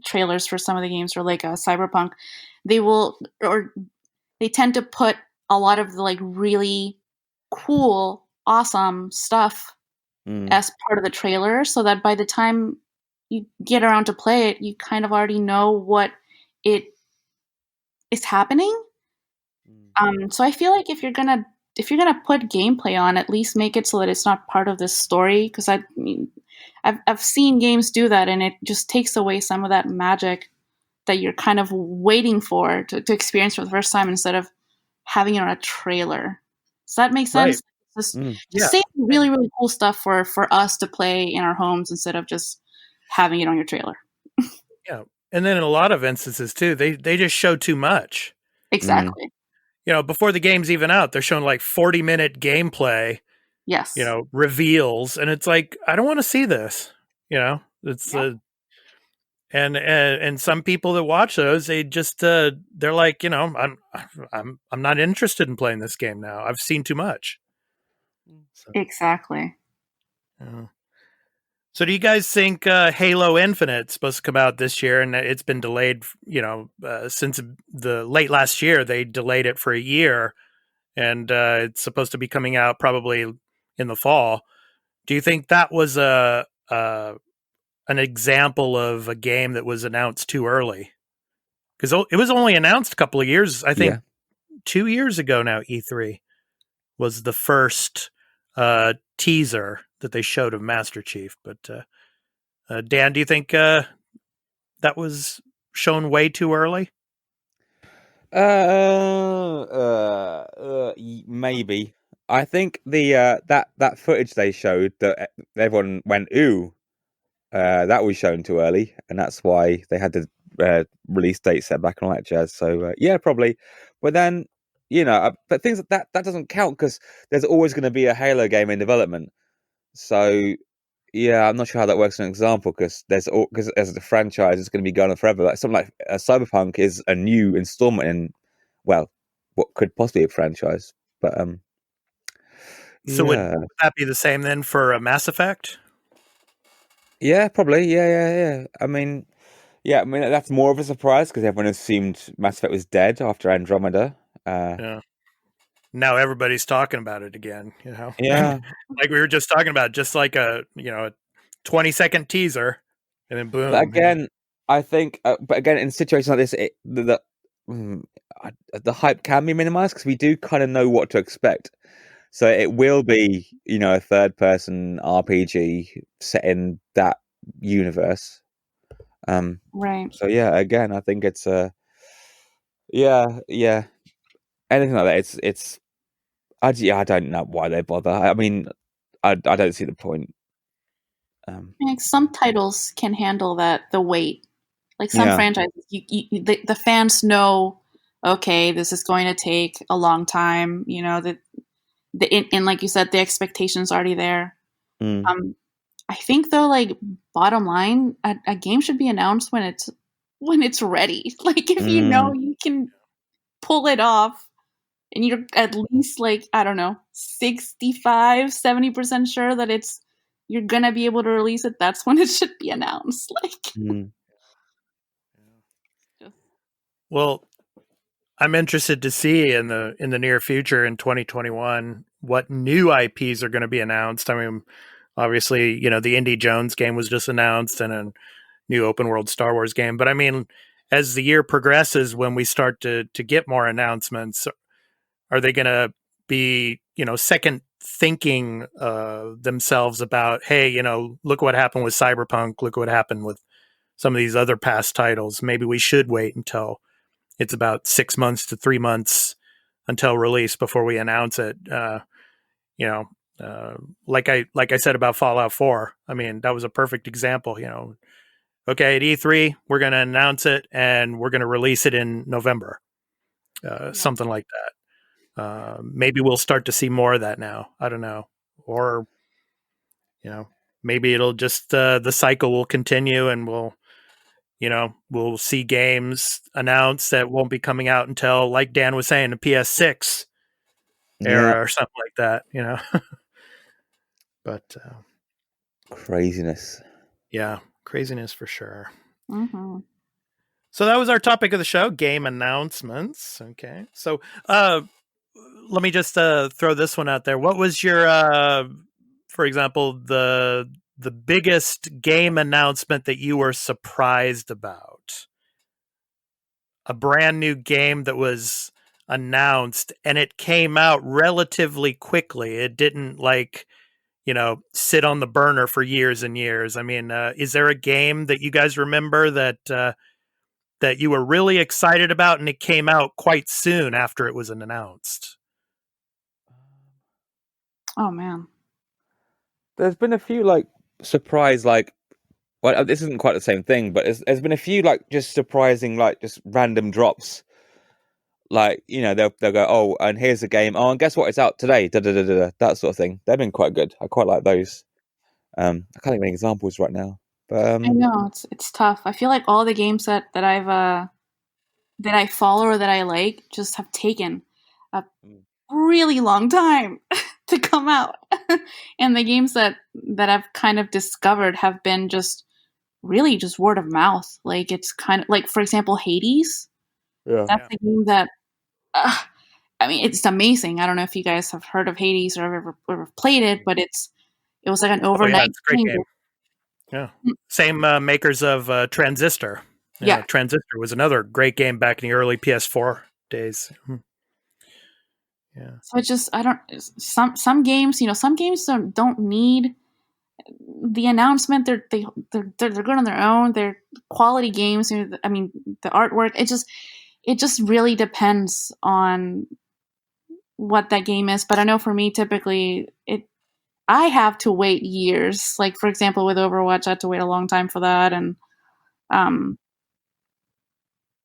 trailers for some of the games for like Cyberpunk, they tend to put a lot of the like really cool, awesome stuff as part of the trailer, so that by the time you get around to play it, you kind of already know what it is happening. So I feel like if you're gonna put gameplay on, at least make it so that it's not part of this story. Because I've seen games do that, and it just takes away some of that magic that you're kind of waiting for to experience for the first time, instead of having it on a trailer. Does that make sense? Right. Just say really, really cool stuff for us to play in our homes instead of just having it on your trailer. Yeah, and then in a lot of instances too, they just show too much. Exactly. Before the game's even out, they're showing like 40-minute gameplay. Yes. Reveals, and it's like, I don't want to see this. It's and some people that watch those, they just they're like, I'm not interested in playing this game now. I've seen too much. So, exactly. So do you guys think Halo Infinite's supposed to come out this year, and it's been delayed, since the late last year? They delayed it for a year, and it's supposed to be coming out probably in the fall. Do you think that was an example of a game that was announced too early? Because it was only announced a couple of years, I think 2 years ago now. E3 was the first teaser that they showed of Master Chief. But Dan, do you think that was shown way too early? Maybe. I think the that footage they showed that everyone went ooh, that was shown too early, and that's why they had the release date set back and all that jazz. So yeah, probably. But then but things like that doesn't count, because there's always going to be a Halo game in development. So yeah, I'm not sure how that works as an example, because as the franchise is going to be going on forever. Like something like Cyberpunk is a new installment in, well, what could possibly be a franchise. But So would that be the same then for a Mass Effect? Yeah, probably. Yeah. I mean, that's more of a surprise because everyone assumed Mass Effect was dead after Andromeda. Yeah. Now everybody's talking about it again, you know? Yeah. Like we were just talking about, just like a 20-second teaser, and then boom. But again, I think, in situations like this, the hype can be minimized because we do kind of know what to expect. So it will be, a third-person RPG set in that universe. Right. So yeah, again, I think it's yeah. Anything like that, it's. I don't know why they bother. I mean, I don't see the point. Like some titles can handle the weight. Like some franchises, the fans know, okay, this is going to take a long time. And like you said, the expectation's already there. I think though, like bottom line, a game should be announced when it's ready. Like if you know you can pull it off, and you're at least like, I don't know, 65-70% sure that you're gonna be able to release it, that's when it should be announced. Like Well, I'm interested to see in the near future in 2021 what new IPs are going to be announced. I mean, obviously, the Indy Jones game was just announced and a new open world Star Wars game. But I mean, as the year progresses, when we start to get more announcements, are they going to be, second thinking themselves about, hey, look what happened with Cyberpunk, look what happened with some of these other past titles. Maybe we should wait until it's about 6 months to 3 months until release before we announce it. Like I said about Fallout 4. I mean, that was a perfect example. Okay, at E3 we're going to announce it and we're going to release it in November, something like that. Maybe we'll start to see more of that now. I don't know, or maybe it'll just the cycle will continue and we'll see games announced that won't be coming out until, like Dan was saying, the PS6 era or something like that, But craziness. Yeah, craziness for sure. Mm-hmm. So that was our topic of the show, game announcements. Okay. So let me just throw this one out there. What was your, for example, the biggest game announcement that you were surprised about? A brand new game that was announced and it came out relatively quickly. It didn't sit on the burner for years and years. I mean, is there a game that you guys remember that you were really excited about and it came out quite soon after it was announced? Oh man, there's been a few surprise well, this isn't quite the same thing, but there's been a few just surprising just random drops. They'll go, oh, and here's a game. Oh, and guess what? It's out today. That sort of thing. They've been quite good. I quite like those. I can't think of any examples right now. But I know it's tough. I feel like all the games that I've that I follow or that I like just have taken a really long time to come out, and the games that I've kind of discovered have been just really just word of mouth. Like it's kind of like, for example, Hades. That's a game that. I mean, it's amazing. I don't know if you guys have heard of Hades or ever played it, but it was like an overnight it's a great game. Yeah. Same makers of Transistor. Yeah. Transistor was another great game back in the early PS4 days. Yeah. So it's just, some games, some games don't need the announcement. They're good on their own. They're quality games. I mean, the artwork, it just really depends on what that game is. But I know for me, typically I have to wait years. Like, for example, with Overwatch, I had to wait a long time for that. And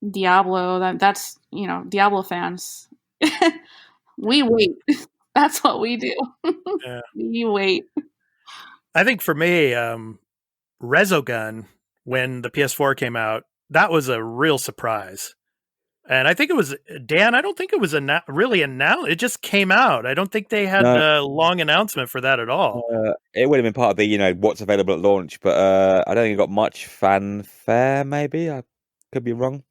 Diablo, that's, Diablo fans. We wait. That's what we do. Yeah. We wait. I think for me, Resogun, when the PS4 came out, that was a real surprise. And I think it was, Dan, I don't think it was really announced. It just came out. I don't think they had a long announcement for that at all. It would have been part of the, what's available at launch, but I don't think it got much fanfare, maybe. I could be wrong.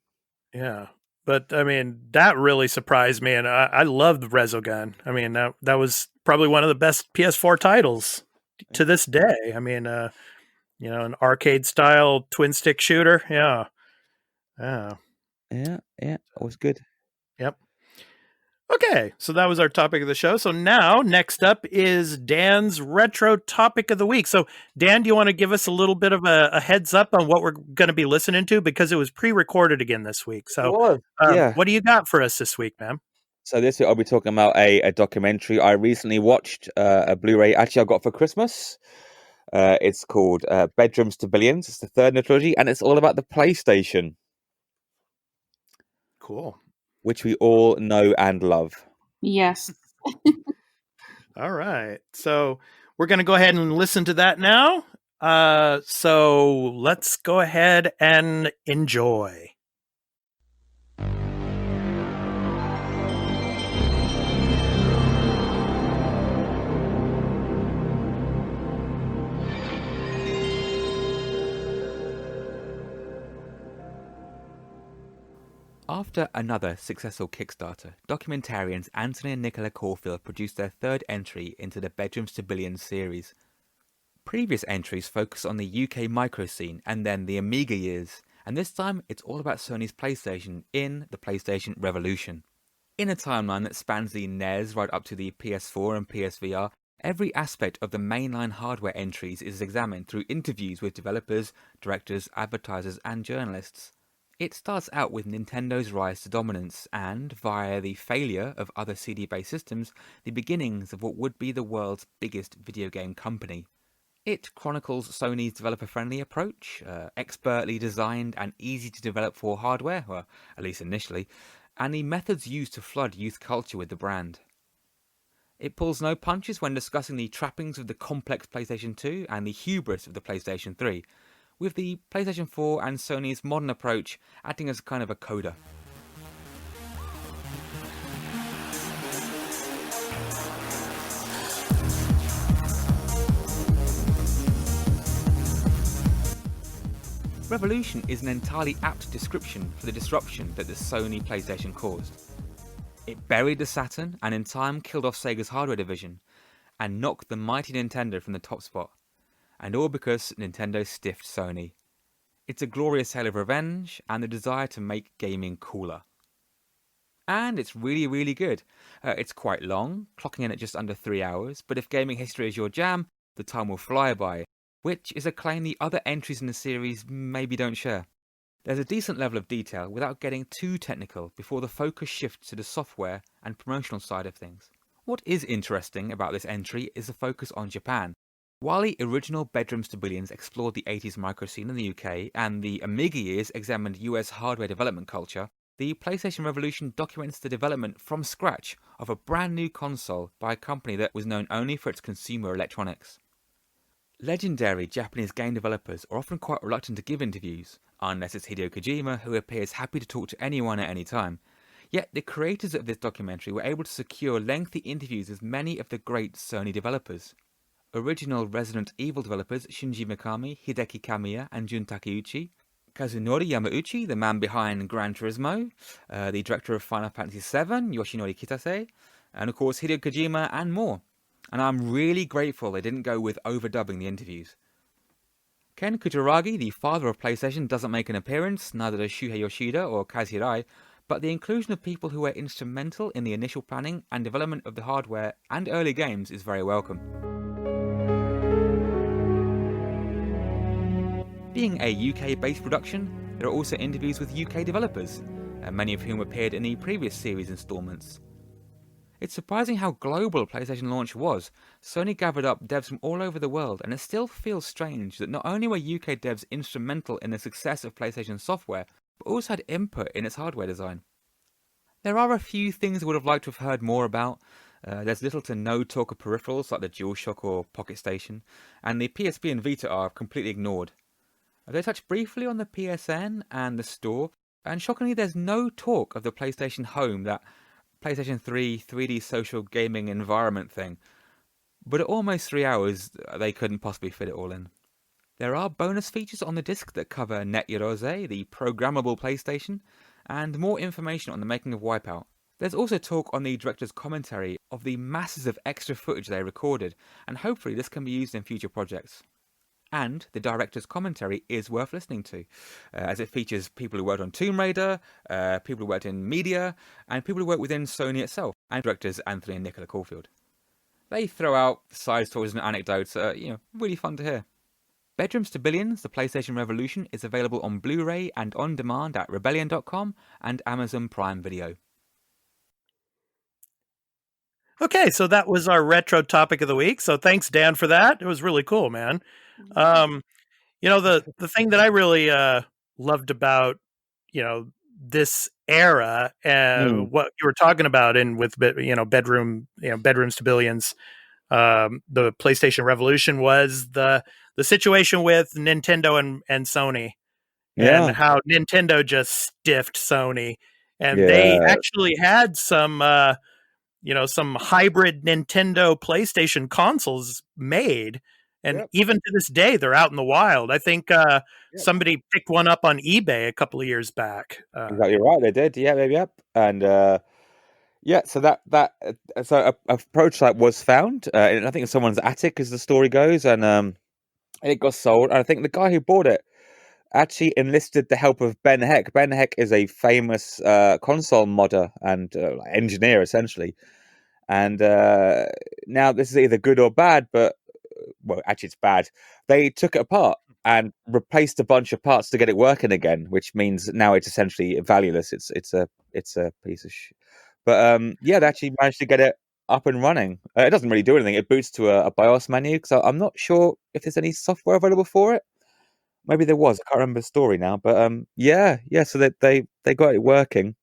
Yeah. But, I mean, that really surprised me. And I loved Resogun. I mean, that was probably one of the best PS4 titles to this day. I mean, an arcade-style twin-stick shooter. Yeah. Yeah, it was good. Yep. Okay, so that was our topic of the show. So now, next up is Dan's retro topic of the week. So, Dan, do you want to give us a little bit of a heads up on what we're going to be listening to? Because it was pre-recorded again this week. So, what do you got for us this week, ma'am? So this week I'll be talking about a documentary I recently watched, a Blu-ray actually I got for Christmas. It's called Bedrooms to Billions. It's the third in the trilogy, and it's all about the PlayStation. Cool. Which we all know and love. Yes. All right. So we're going to go ahead and listen to that now. So let's go ahead and enjoy. After another successful Kickstarter, documentarians Anthony and Nicola Caulfield produced their third entry into the Bedrooms to Billions series. Previous entries focus on the UK micro scene and then the Amiga years, and this time it's all about Sony's PlayStation in the PlayStation Revolution. In a timeline that spans the NES right up to the PS4 and PSVR, every aspect of the mainline hardware entries is examined through interviews with developers, directors, advertisers and journalists. It starts out with Nintendo's rise to dominance and, via the failure of other CD-based systems, the beginnings of what would be the world's biggest video game company. It chronicles Sony's developer-friendly approach, expertly designed and easy to develop for hardware, well, at least initially, and the methods used to flood youth culture with the brand. It pulls no punches when discussing the trappings of the complex PlayStation 2 and the hubris of the PlayStation 3, with the PlayStation 4 and Sony's modern approach acting as kind of a coda. Revolution is an entirely apt description for the disruption that the Sony PlayStation caused. It buried the Saturn and in time killed off Sega's hardware division, and knocked the mighty Nintendo from the top spot. And all because Nintendo stiffed Sony. It's a glorious tale of revenge and the desire to make gaming cooler. And it's really, really good. It's quite long, clocking in at just under 3 hours, but if gaming history is your jam, the time will fly by, which is a claim the other entries in the series maybe don't share. There's a decent level of detail without getting too technical before the focus shifts to the software and promotional side of things. What is interesting about this entry is the focus on Japan. While the original Bedrooms to Billions explored the 80s micro scene in the UK and the Amiga years examined US hardware development culture, the PlayStation Revolution documents the development from scratch of a brand new console by a company that was known only for its consumer electronics. Legendary Japanese game developers are often quite reluctant to give interviews, unless it's Hideo Kojima, who appears happy to talk to anyone at any time. Yet the creators of this documentary were able to secure lengthy interviews with many of the great Sony developers. Original Resident Evil developers Shinji Mikami, Hideki Kamiya and Jun Takeuchi, Kazunori Yamauchi, the man behind Gran Turismo, the director of Final Fantasy VII, Yoshinori Kitase, and of course Hideo Kojima and more. And I'm really grateful they didn't go with overdubbing the interviews. Ken Kutaragi, the father of PlayStation, doesn't make an appearance, neither does Shuhei Yoshida or Kaz Hirai, but the inclusion of people who were instrumental in the initial planning and development of the hardware and early games is very welcome. Being a UK-based production, there are also interviews with UK developers, many of whom appeared in the previous series installments. It's surprising how global PlayStation launch was. Sony gathered up devs from all over the world, and it still feels strange that not only were UK devs instrumental in the success of PlayStation software, but also had input in its hardware design. There are a few things I would have liked to have heard more about. There's little to no talk of peripherals like the DualShock or Pocket Station, and the PSP and Vita are completely ignored. They touch briefly on the PSN and the store, And shockingly, there's no talk of the PlayStation Home, that PlayStation 3 3D social gaming environment thing. But at almost 3 hours, they couldn't possibly fit it all in. There are bonus features on the disc that cover Net Yorose, the programmable PlayStation, and more information on the making of Wipeout. There's also talk on the director's commentary of the masses of extra footage they recorded, and hopefully this can be used in future projects. And the director's commentary is worth listening to, as it features people who worked on Tomb Raider, people who worked in media, and people who worked within Sony itself, and directors Anthony and Nicola Caulfield. They throw out side stories and anecdotes that are, really fun to hear. Bedrooms to Billions, the PlayStation Revolution, is available on Blu-ray and on demand at Rebellion.com and Amazon Prime Video. Okay, so that was our retro topic of the week. So thanks, Dan, for that. It was really cool, man. The thing that I really loved about, this era and what you were talking about with bedrooms to billions, the PlayStation Revolution was the situation with Nintendo and Sony, and how Nintendo just stiffed Sony, and they actually had some hybrid Nintendo PlayStation consoles made. And even to this day, they're out in the wild. I think somebody picked one up on eBay a couple of years back. Exactly right, they did. Yep. And so so a prototype was found. I think in someone's attic, as the story goes, and it got sold. And I think the guy who bought it actually enlisted the help of Ben Heck. Ben Heck is a famous console modder and engineer, essentially. And now this is either good or bad, but well, actually, it's bad. They took it apart and replaced a bunch of parts to get it working again, which means now it's essentially valueless. It's a piece of shit. But they actually managed to get it up and running. It doesn't really do anything. It boots to a BIOS menu, so I'm not sure if there's any software available for it. Maybe there was. I can't remember the story now. But so they got it working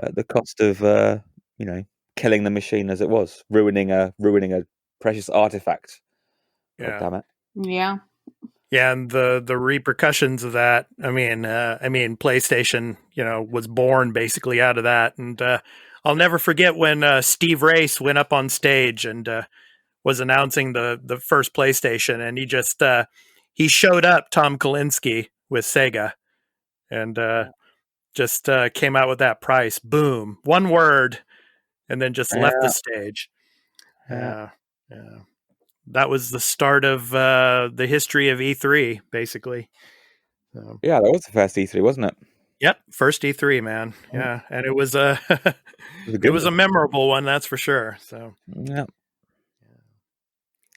at the cost of killing the machine as it was, ruining a precious artifact. Yeah. Oh, damn it. Yeah. Yeah, and the repercussions of that. I mean, PlayStation, was born basically out of that. And I'll never forget when Steve Race went up on stage and was announcing the first PlayStation, and he showed up, Tom Kalinske, with Sega, and just came out with that price. Boom, one word, and then just left the stage. Yeah. That was the start of the history of E3, basically. So. Yeah, that was the first E3, wasn't it? Yep, first E3, man. Yeah, and it was a it was a memorable one, that's for sure. So yeah.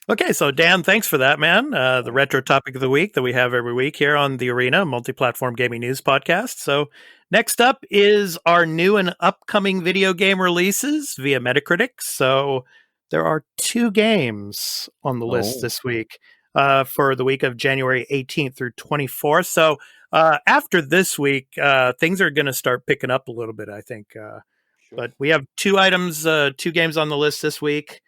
Okay, so Dan, thanks for that, man. The retro topic of the week that we have every week here on the Arena Multiplatform Gaming News Podcast. So next up is our new and upcoming video game releases via Metacritic. So there are 2 games on the list this week for the week of January 18th through 24th. So after this week, things are going to start picking up a little bit, I think. Sure. But we have 2 items, 2 games on the list this week.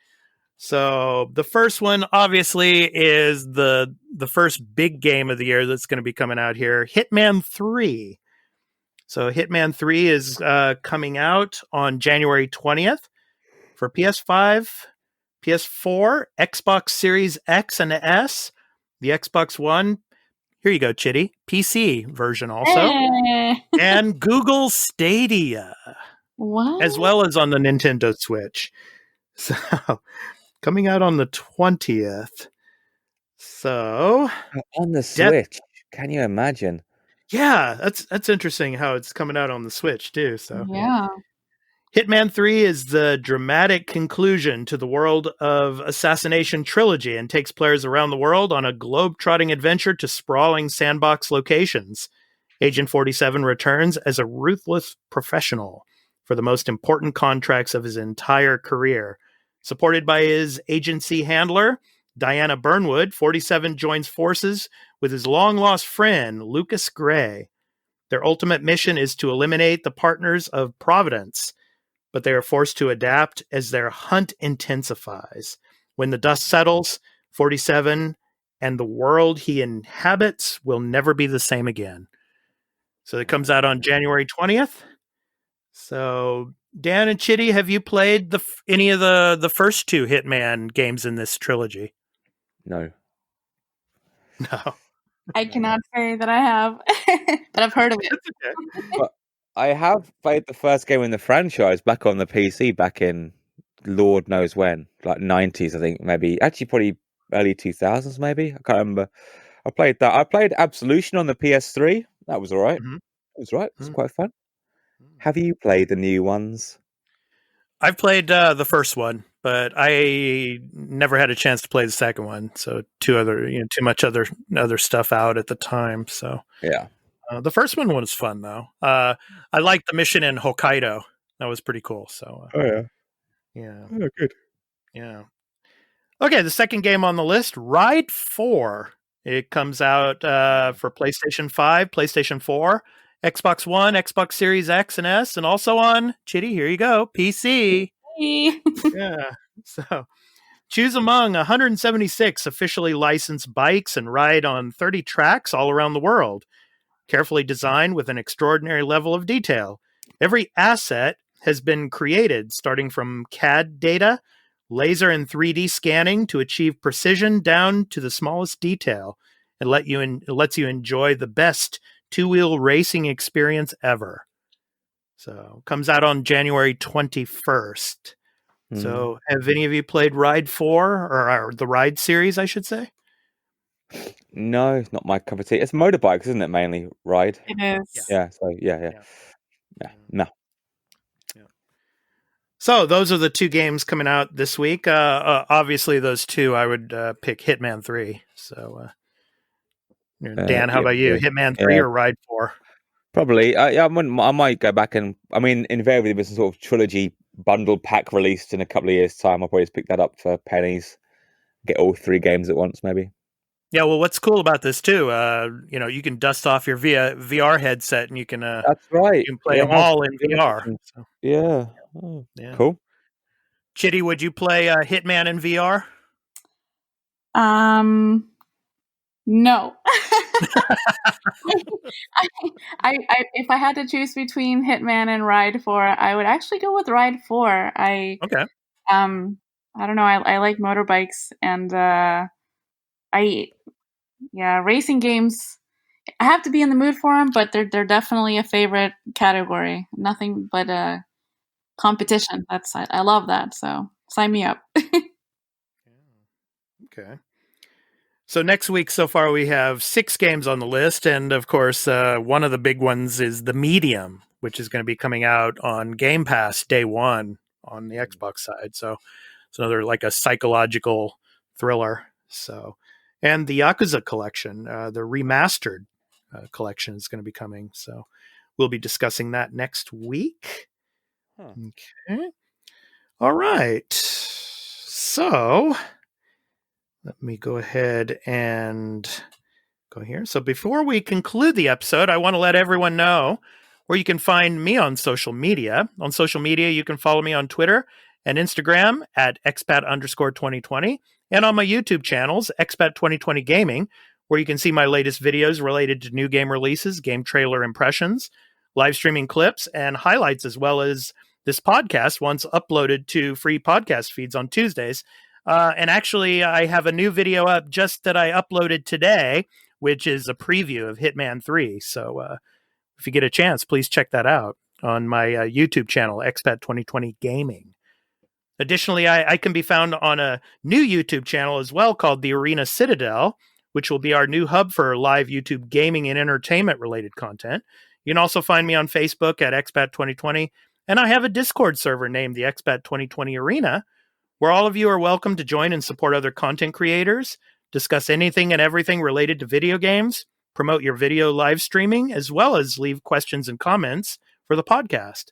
So the first one, obviously, is the first big game of the year that's going to be coming out here, Hitman 3. So Hitman 3 is coming out on January 20th for PS5, PS4, Xbox Series X and S, the Xbox One. Here you go, Chiddy. PC version also. And Google Stadia. What? As well as on the Nintendo Switch. So coming out on the 20th. So on the Switch, can you imagine? Yeah, that's interesting how it's coming out on the Switch too. So yeah. Hitman 3 is the dramatic conclusion to the World of Assassination trilogy and takes players around the world on a globe-trotting adventure to sprawling sandbox locations. Agent 47 returns as a ruthless professional for the most important contracts of his entire career. Supported by his agency handler, Diana Burnwood, 47 joins forces with his long-lost friend, Lucas Gray. Their ultimate mission is to eliminate the partners of Providence, but they are forced to adapt as their hunt intensifies. When the dust settles, 47 and the world he inhabits will never be the same again. So it comes out on January 20th. So Dan and Chiddy, have you played any of the first two Hitman games in this trilogy? No. No. I cannot say that I have, but I've heard of it. Okay. But I have played the first game in the franchise back on the PC back in Lord knows when, like 90s, I think, maybe. Actually, probably early 2000s, maybe. I can't remember. I played that. I played Absolution on the PS3. That was all right. Mhm. It was right. It was Mhm. quite fun. Have you played the new ones? I've played the first one, but I never had a chance to play the second one. So too much other stuff out at the time. So Yeah. the first one was fun though. I liked the mission in Hokkaido. That was pretty cool. So Oh yeah. yeah, Oh, good. yeah. Okay, the second game on the list, Ride 4. It comes out for PlayStation 5, PlayStation 4, Xbox One, Xbox Series X and S, and also on, Chitty, here you go, PC. Yeah. So choose among 176 officially licensed bikes and ride on 30 tracks all around the world. Carefully designed with an extraordinary level of detail. Every asset has been created starting from CAD data, laser and 3D scanning to achieve precision down to the smallest detail. It lets you enjoy the best two-wheel racing experience ever. So comes out on January 21st. So have any of you played Ride 4 or the Ride series, I should say? No, it's not my cup of tea. It's motorbikes, isn't it? Mainly Ride. It is. Yeah. So yeah. No. So those are the two games coming out this week. Obviously, those two, I would pick Hitman 3. So, Dan, how about you? Hitman 3 or Ride 4? Probably. I might go back and, I mean, invariably there's some sort of trilogy bundle pack released in a couple of years' time. I'll probably just pick that up for pennies. Get all three games at once, maybe. Yeah, well, what's cool about this too, you can dust off your VR headset and you can that's right. You can play them all in VR. So. Yeah. Oh, yeah. Cool. Chitty, would you play Hitman in VR? No. I if I had to choose between Hitman and Ride 4, I would actually go with Ride 4. Okay. I don't know. I like motorbikes and racing games. I have to be in the mood for them, but they're definitely a favorite category. Nothing but competition. I love that. So sign me up. Okay. So next week, so far, we have 6 games on the list. And of course, one of the big ones is The Medium, which is going to be coming out on Game Pass day one on the Xbox side. So it's another like a psychological thriller. So, and the Yakuza collection, the remastered collection is going to be coming. So we'll be discussing that next week. Okay. All right. So let me go ahead and go here. So before we conclude the episode, I want to let everyone know where you can find me on social media. On social media, you can follow me on Twitter and Instagram at expat_2020 and on my YouTube channels, Expat 2020 Gaming, where you can see my latest videos related to new game releases, game trailer impressions, live streaming clips, and highlights, as well as this podcast once uploaded to free podcast feeds on Tuesdays. And actually, I have a new video up just that I uploaded today, which is a preview of Hitman 3. So if you get a chance, please check that out on my YouTube channel, Expat 2020 Gaming. Additionally, I can be found on a new YouTube channel as well called The Arena Citadel, which will be our new hub for live YouTube gaming and entertainment-related content. You can also find me on Facebook at Expat 2020, and I have a Discord server named the Expat 2020 Arena, where all of you are welcome to join and support other content creators, discuss anything and everything related to video games, promote your video live streaming, as well as leave questions and comments for the podcast.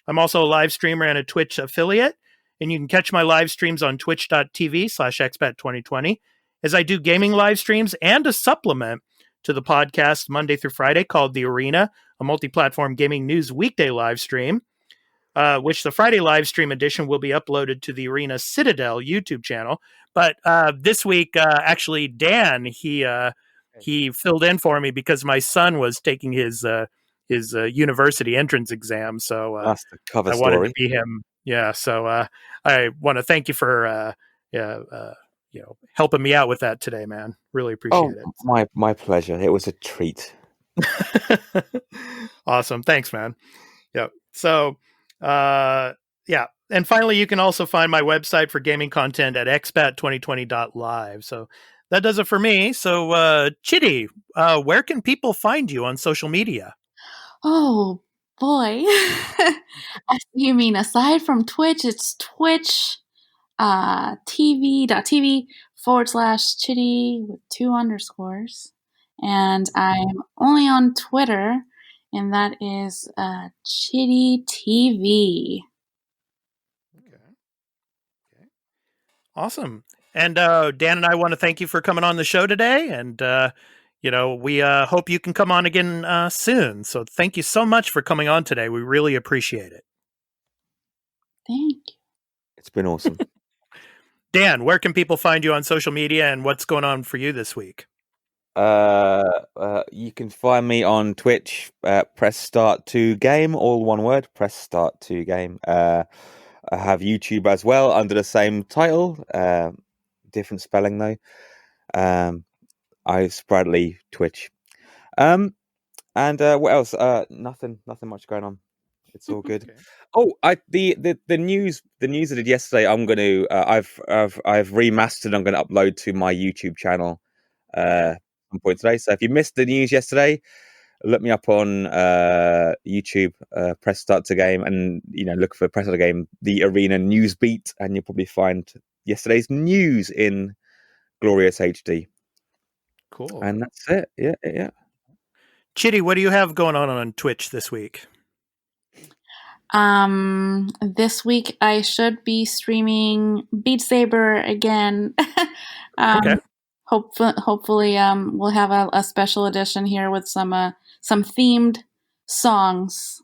I'm also a live streamer and a Twitch affiliate, and you can catch my live streams on twitch.tv/expat2020 as I do gaming live streams and a supplement to the podcast Monday through Friday called The Arena, a multi-platform gaming news weekday live stream. Which the Friday live stream edition will be uploaded to the Arena Citadel YouTube channel. But this week, actually, Dan, he filled in for me because my son was taking his his university entrance exam. So That's the cover I wanted story. to be him. Yeah. So I want to thank you for helping me out with that today, man. Really appreciate it. My pleasure. It was a treat. Awesome. Thanks, man. Yep. So, yeah. And finally, you can also find my website for gaming content at expat2020.live. So that does it for me. So, Chiddy, where can people find you on social media? Oh, boy. You mean aside from Twitch, it's Twitch tv.tv/Chiddy with 2 underscores. And I'm only on Twitter, and that is Chiddy TV. Okay. Awesome. And Dan and I want to thank you for coming on the show today. And, we hope you can come on again soon. So thank you so much for coming on today. We really appreciate it. Thank you. It's been awesome. Dan, where can people find you on social media, and what's going on for you this week? You can find me on Twitch, press start to game, all one word, press start to game. I have YouTube as well under the same title, different spelling though. I sporadically Twitch. And what else? Nothing much going on. It's all good. Okay. Oh, the news I did yesterday. I'm going to I've remastered. I'm going to upload to my YouTube channel at some point today. So if you missed the news yesterday, look me up on YouTube. Press start to game, and look for press start to game, the arena news beat, and you'll probably find yesterday's news in glorious HD. Cool. And that's it. Yeah. Chiddy, what do you have going on Twitch this week? This week I should be streaming Beat Saber again. Okay. Hopefully, we'll have a special edition here with some themed songs,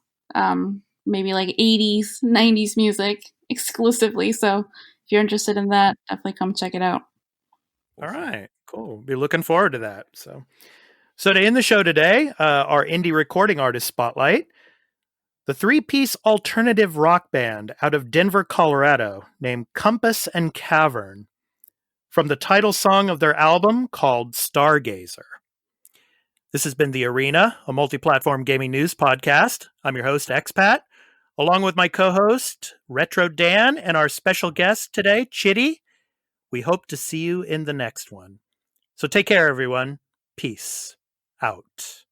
maybe like 80s, 90s music exclusively. So if you're interested in that, definitely come check it out. All right, cool. Be looking forward to that. So to end the show today, our indie recording artist spotlight. The 3-piece alternative rock band out of Denver, Colorado, named Compass and Cavern, from the title song of their album called Stargazer. This has been The Arena, a multi-platform gaming news podcast. I'm your host, Expat, along with my co-host, Retro Dan, and our special guest today, Chiddy. We hope to see you in the next one. So take care, everyone. Peace out.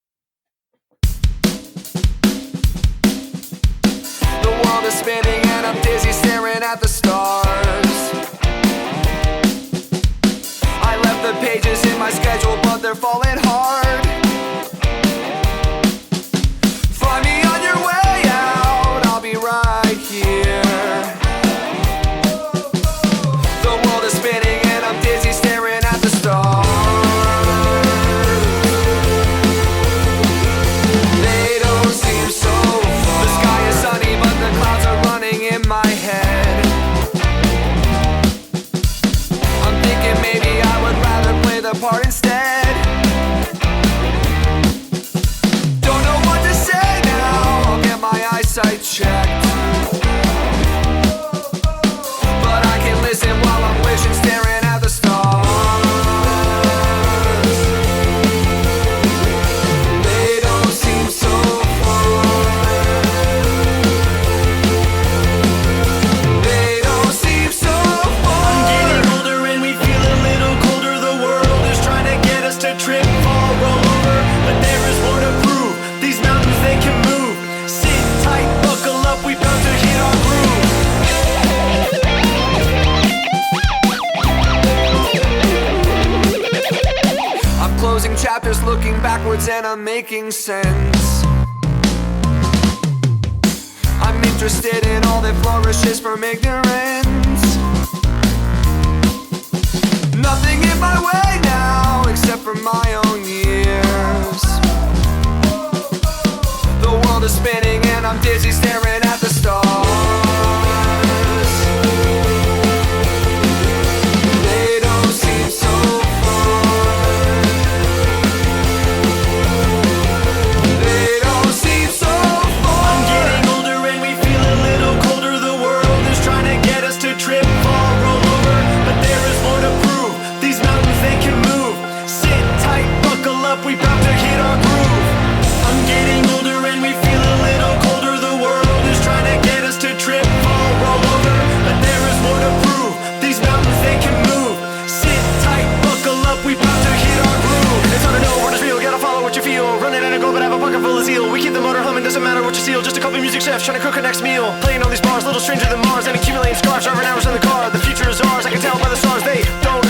The world is spinning and I'm dizzy staring at the stars. I left the pages in my schedule, but they're falling hard. Find me on your way out, I'll be right here. The world is spinning and I'm dizzy staring at the stars. They don't seem so far. The sky is sunny, but the clouds are running in my head. I'm thinking maybe I would rather play the part instead. Don't know what to say now, I'll get my eyesight checked. But I can listen while I'm wishing, staring at the stars. They don't seem so They don't seem so far. I'm getting older and we feel a little colder. The world is trying to get us to trip, fall, roll over. But there is more to prove. These mountains, they can move. Sit tight, buckle up, we bound to hit our groove. I'm closing chapters, looking backwards, and I'm making sense. I'm interested in all that flourishes from ignorance. Nothing in my way now except for my own years. The world is spinning and I'm dizzy staring at the stars. They don't seem so far. They don't seem feel. Running out of gold, but have a pocket full of zeal. We keep the motor humming, doesn't matter what you steal. Just a couple music chefs trying to cook our next meal. Playing all these bars, little stranger than Mars, and accumulating scars, driving hours in the car. The future is ours, I can tell by the stars. They don't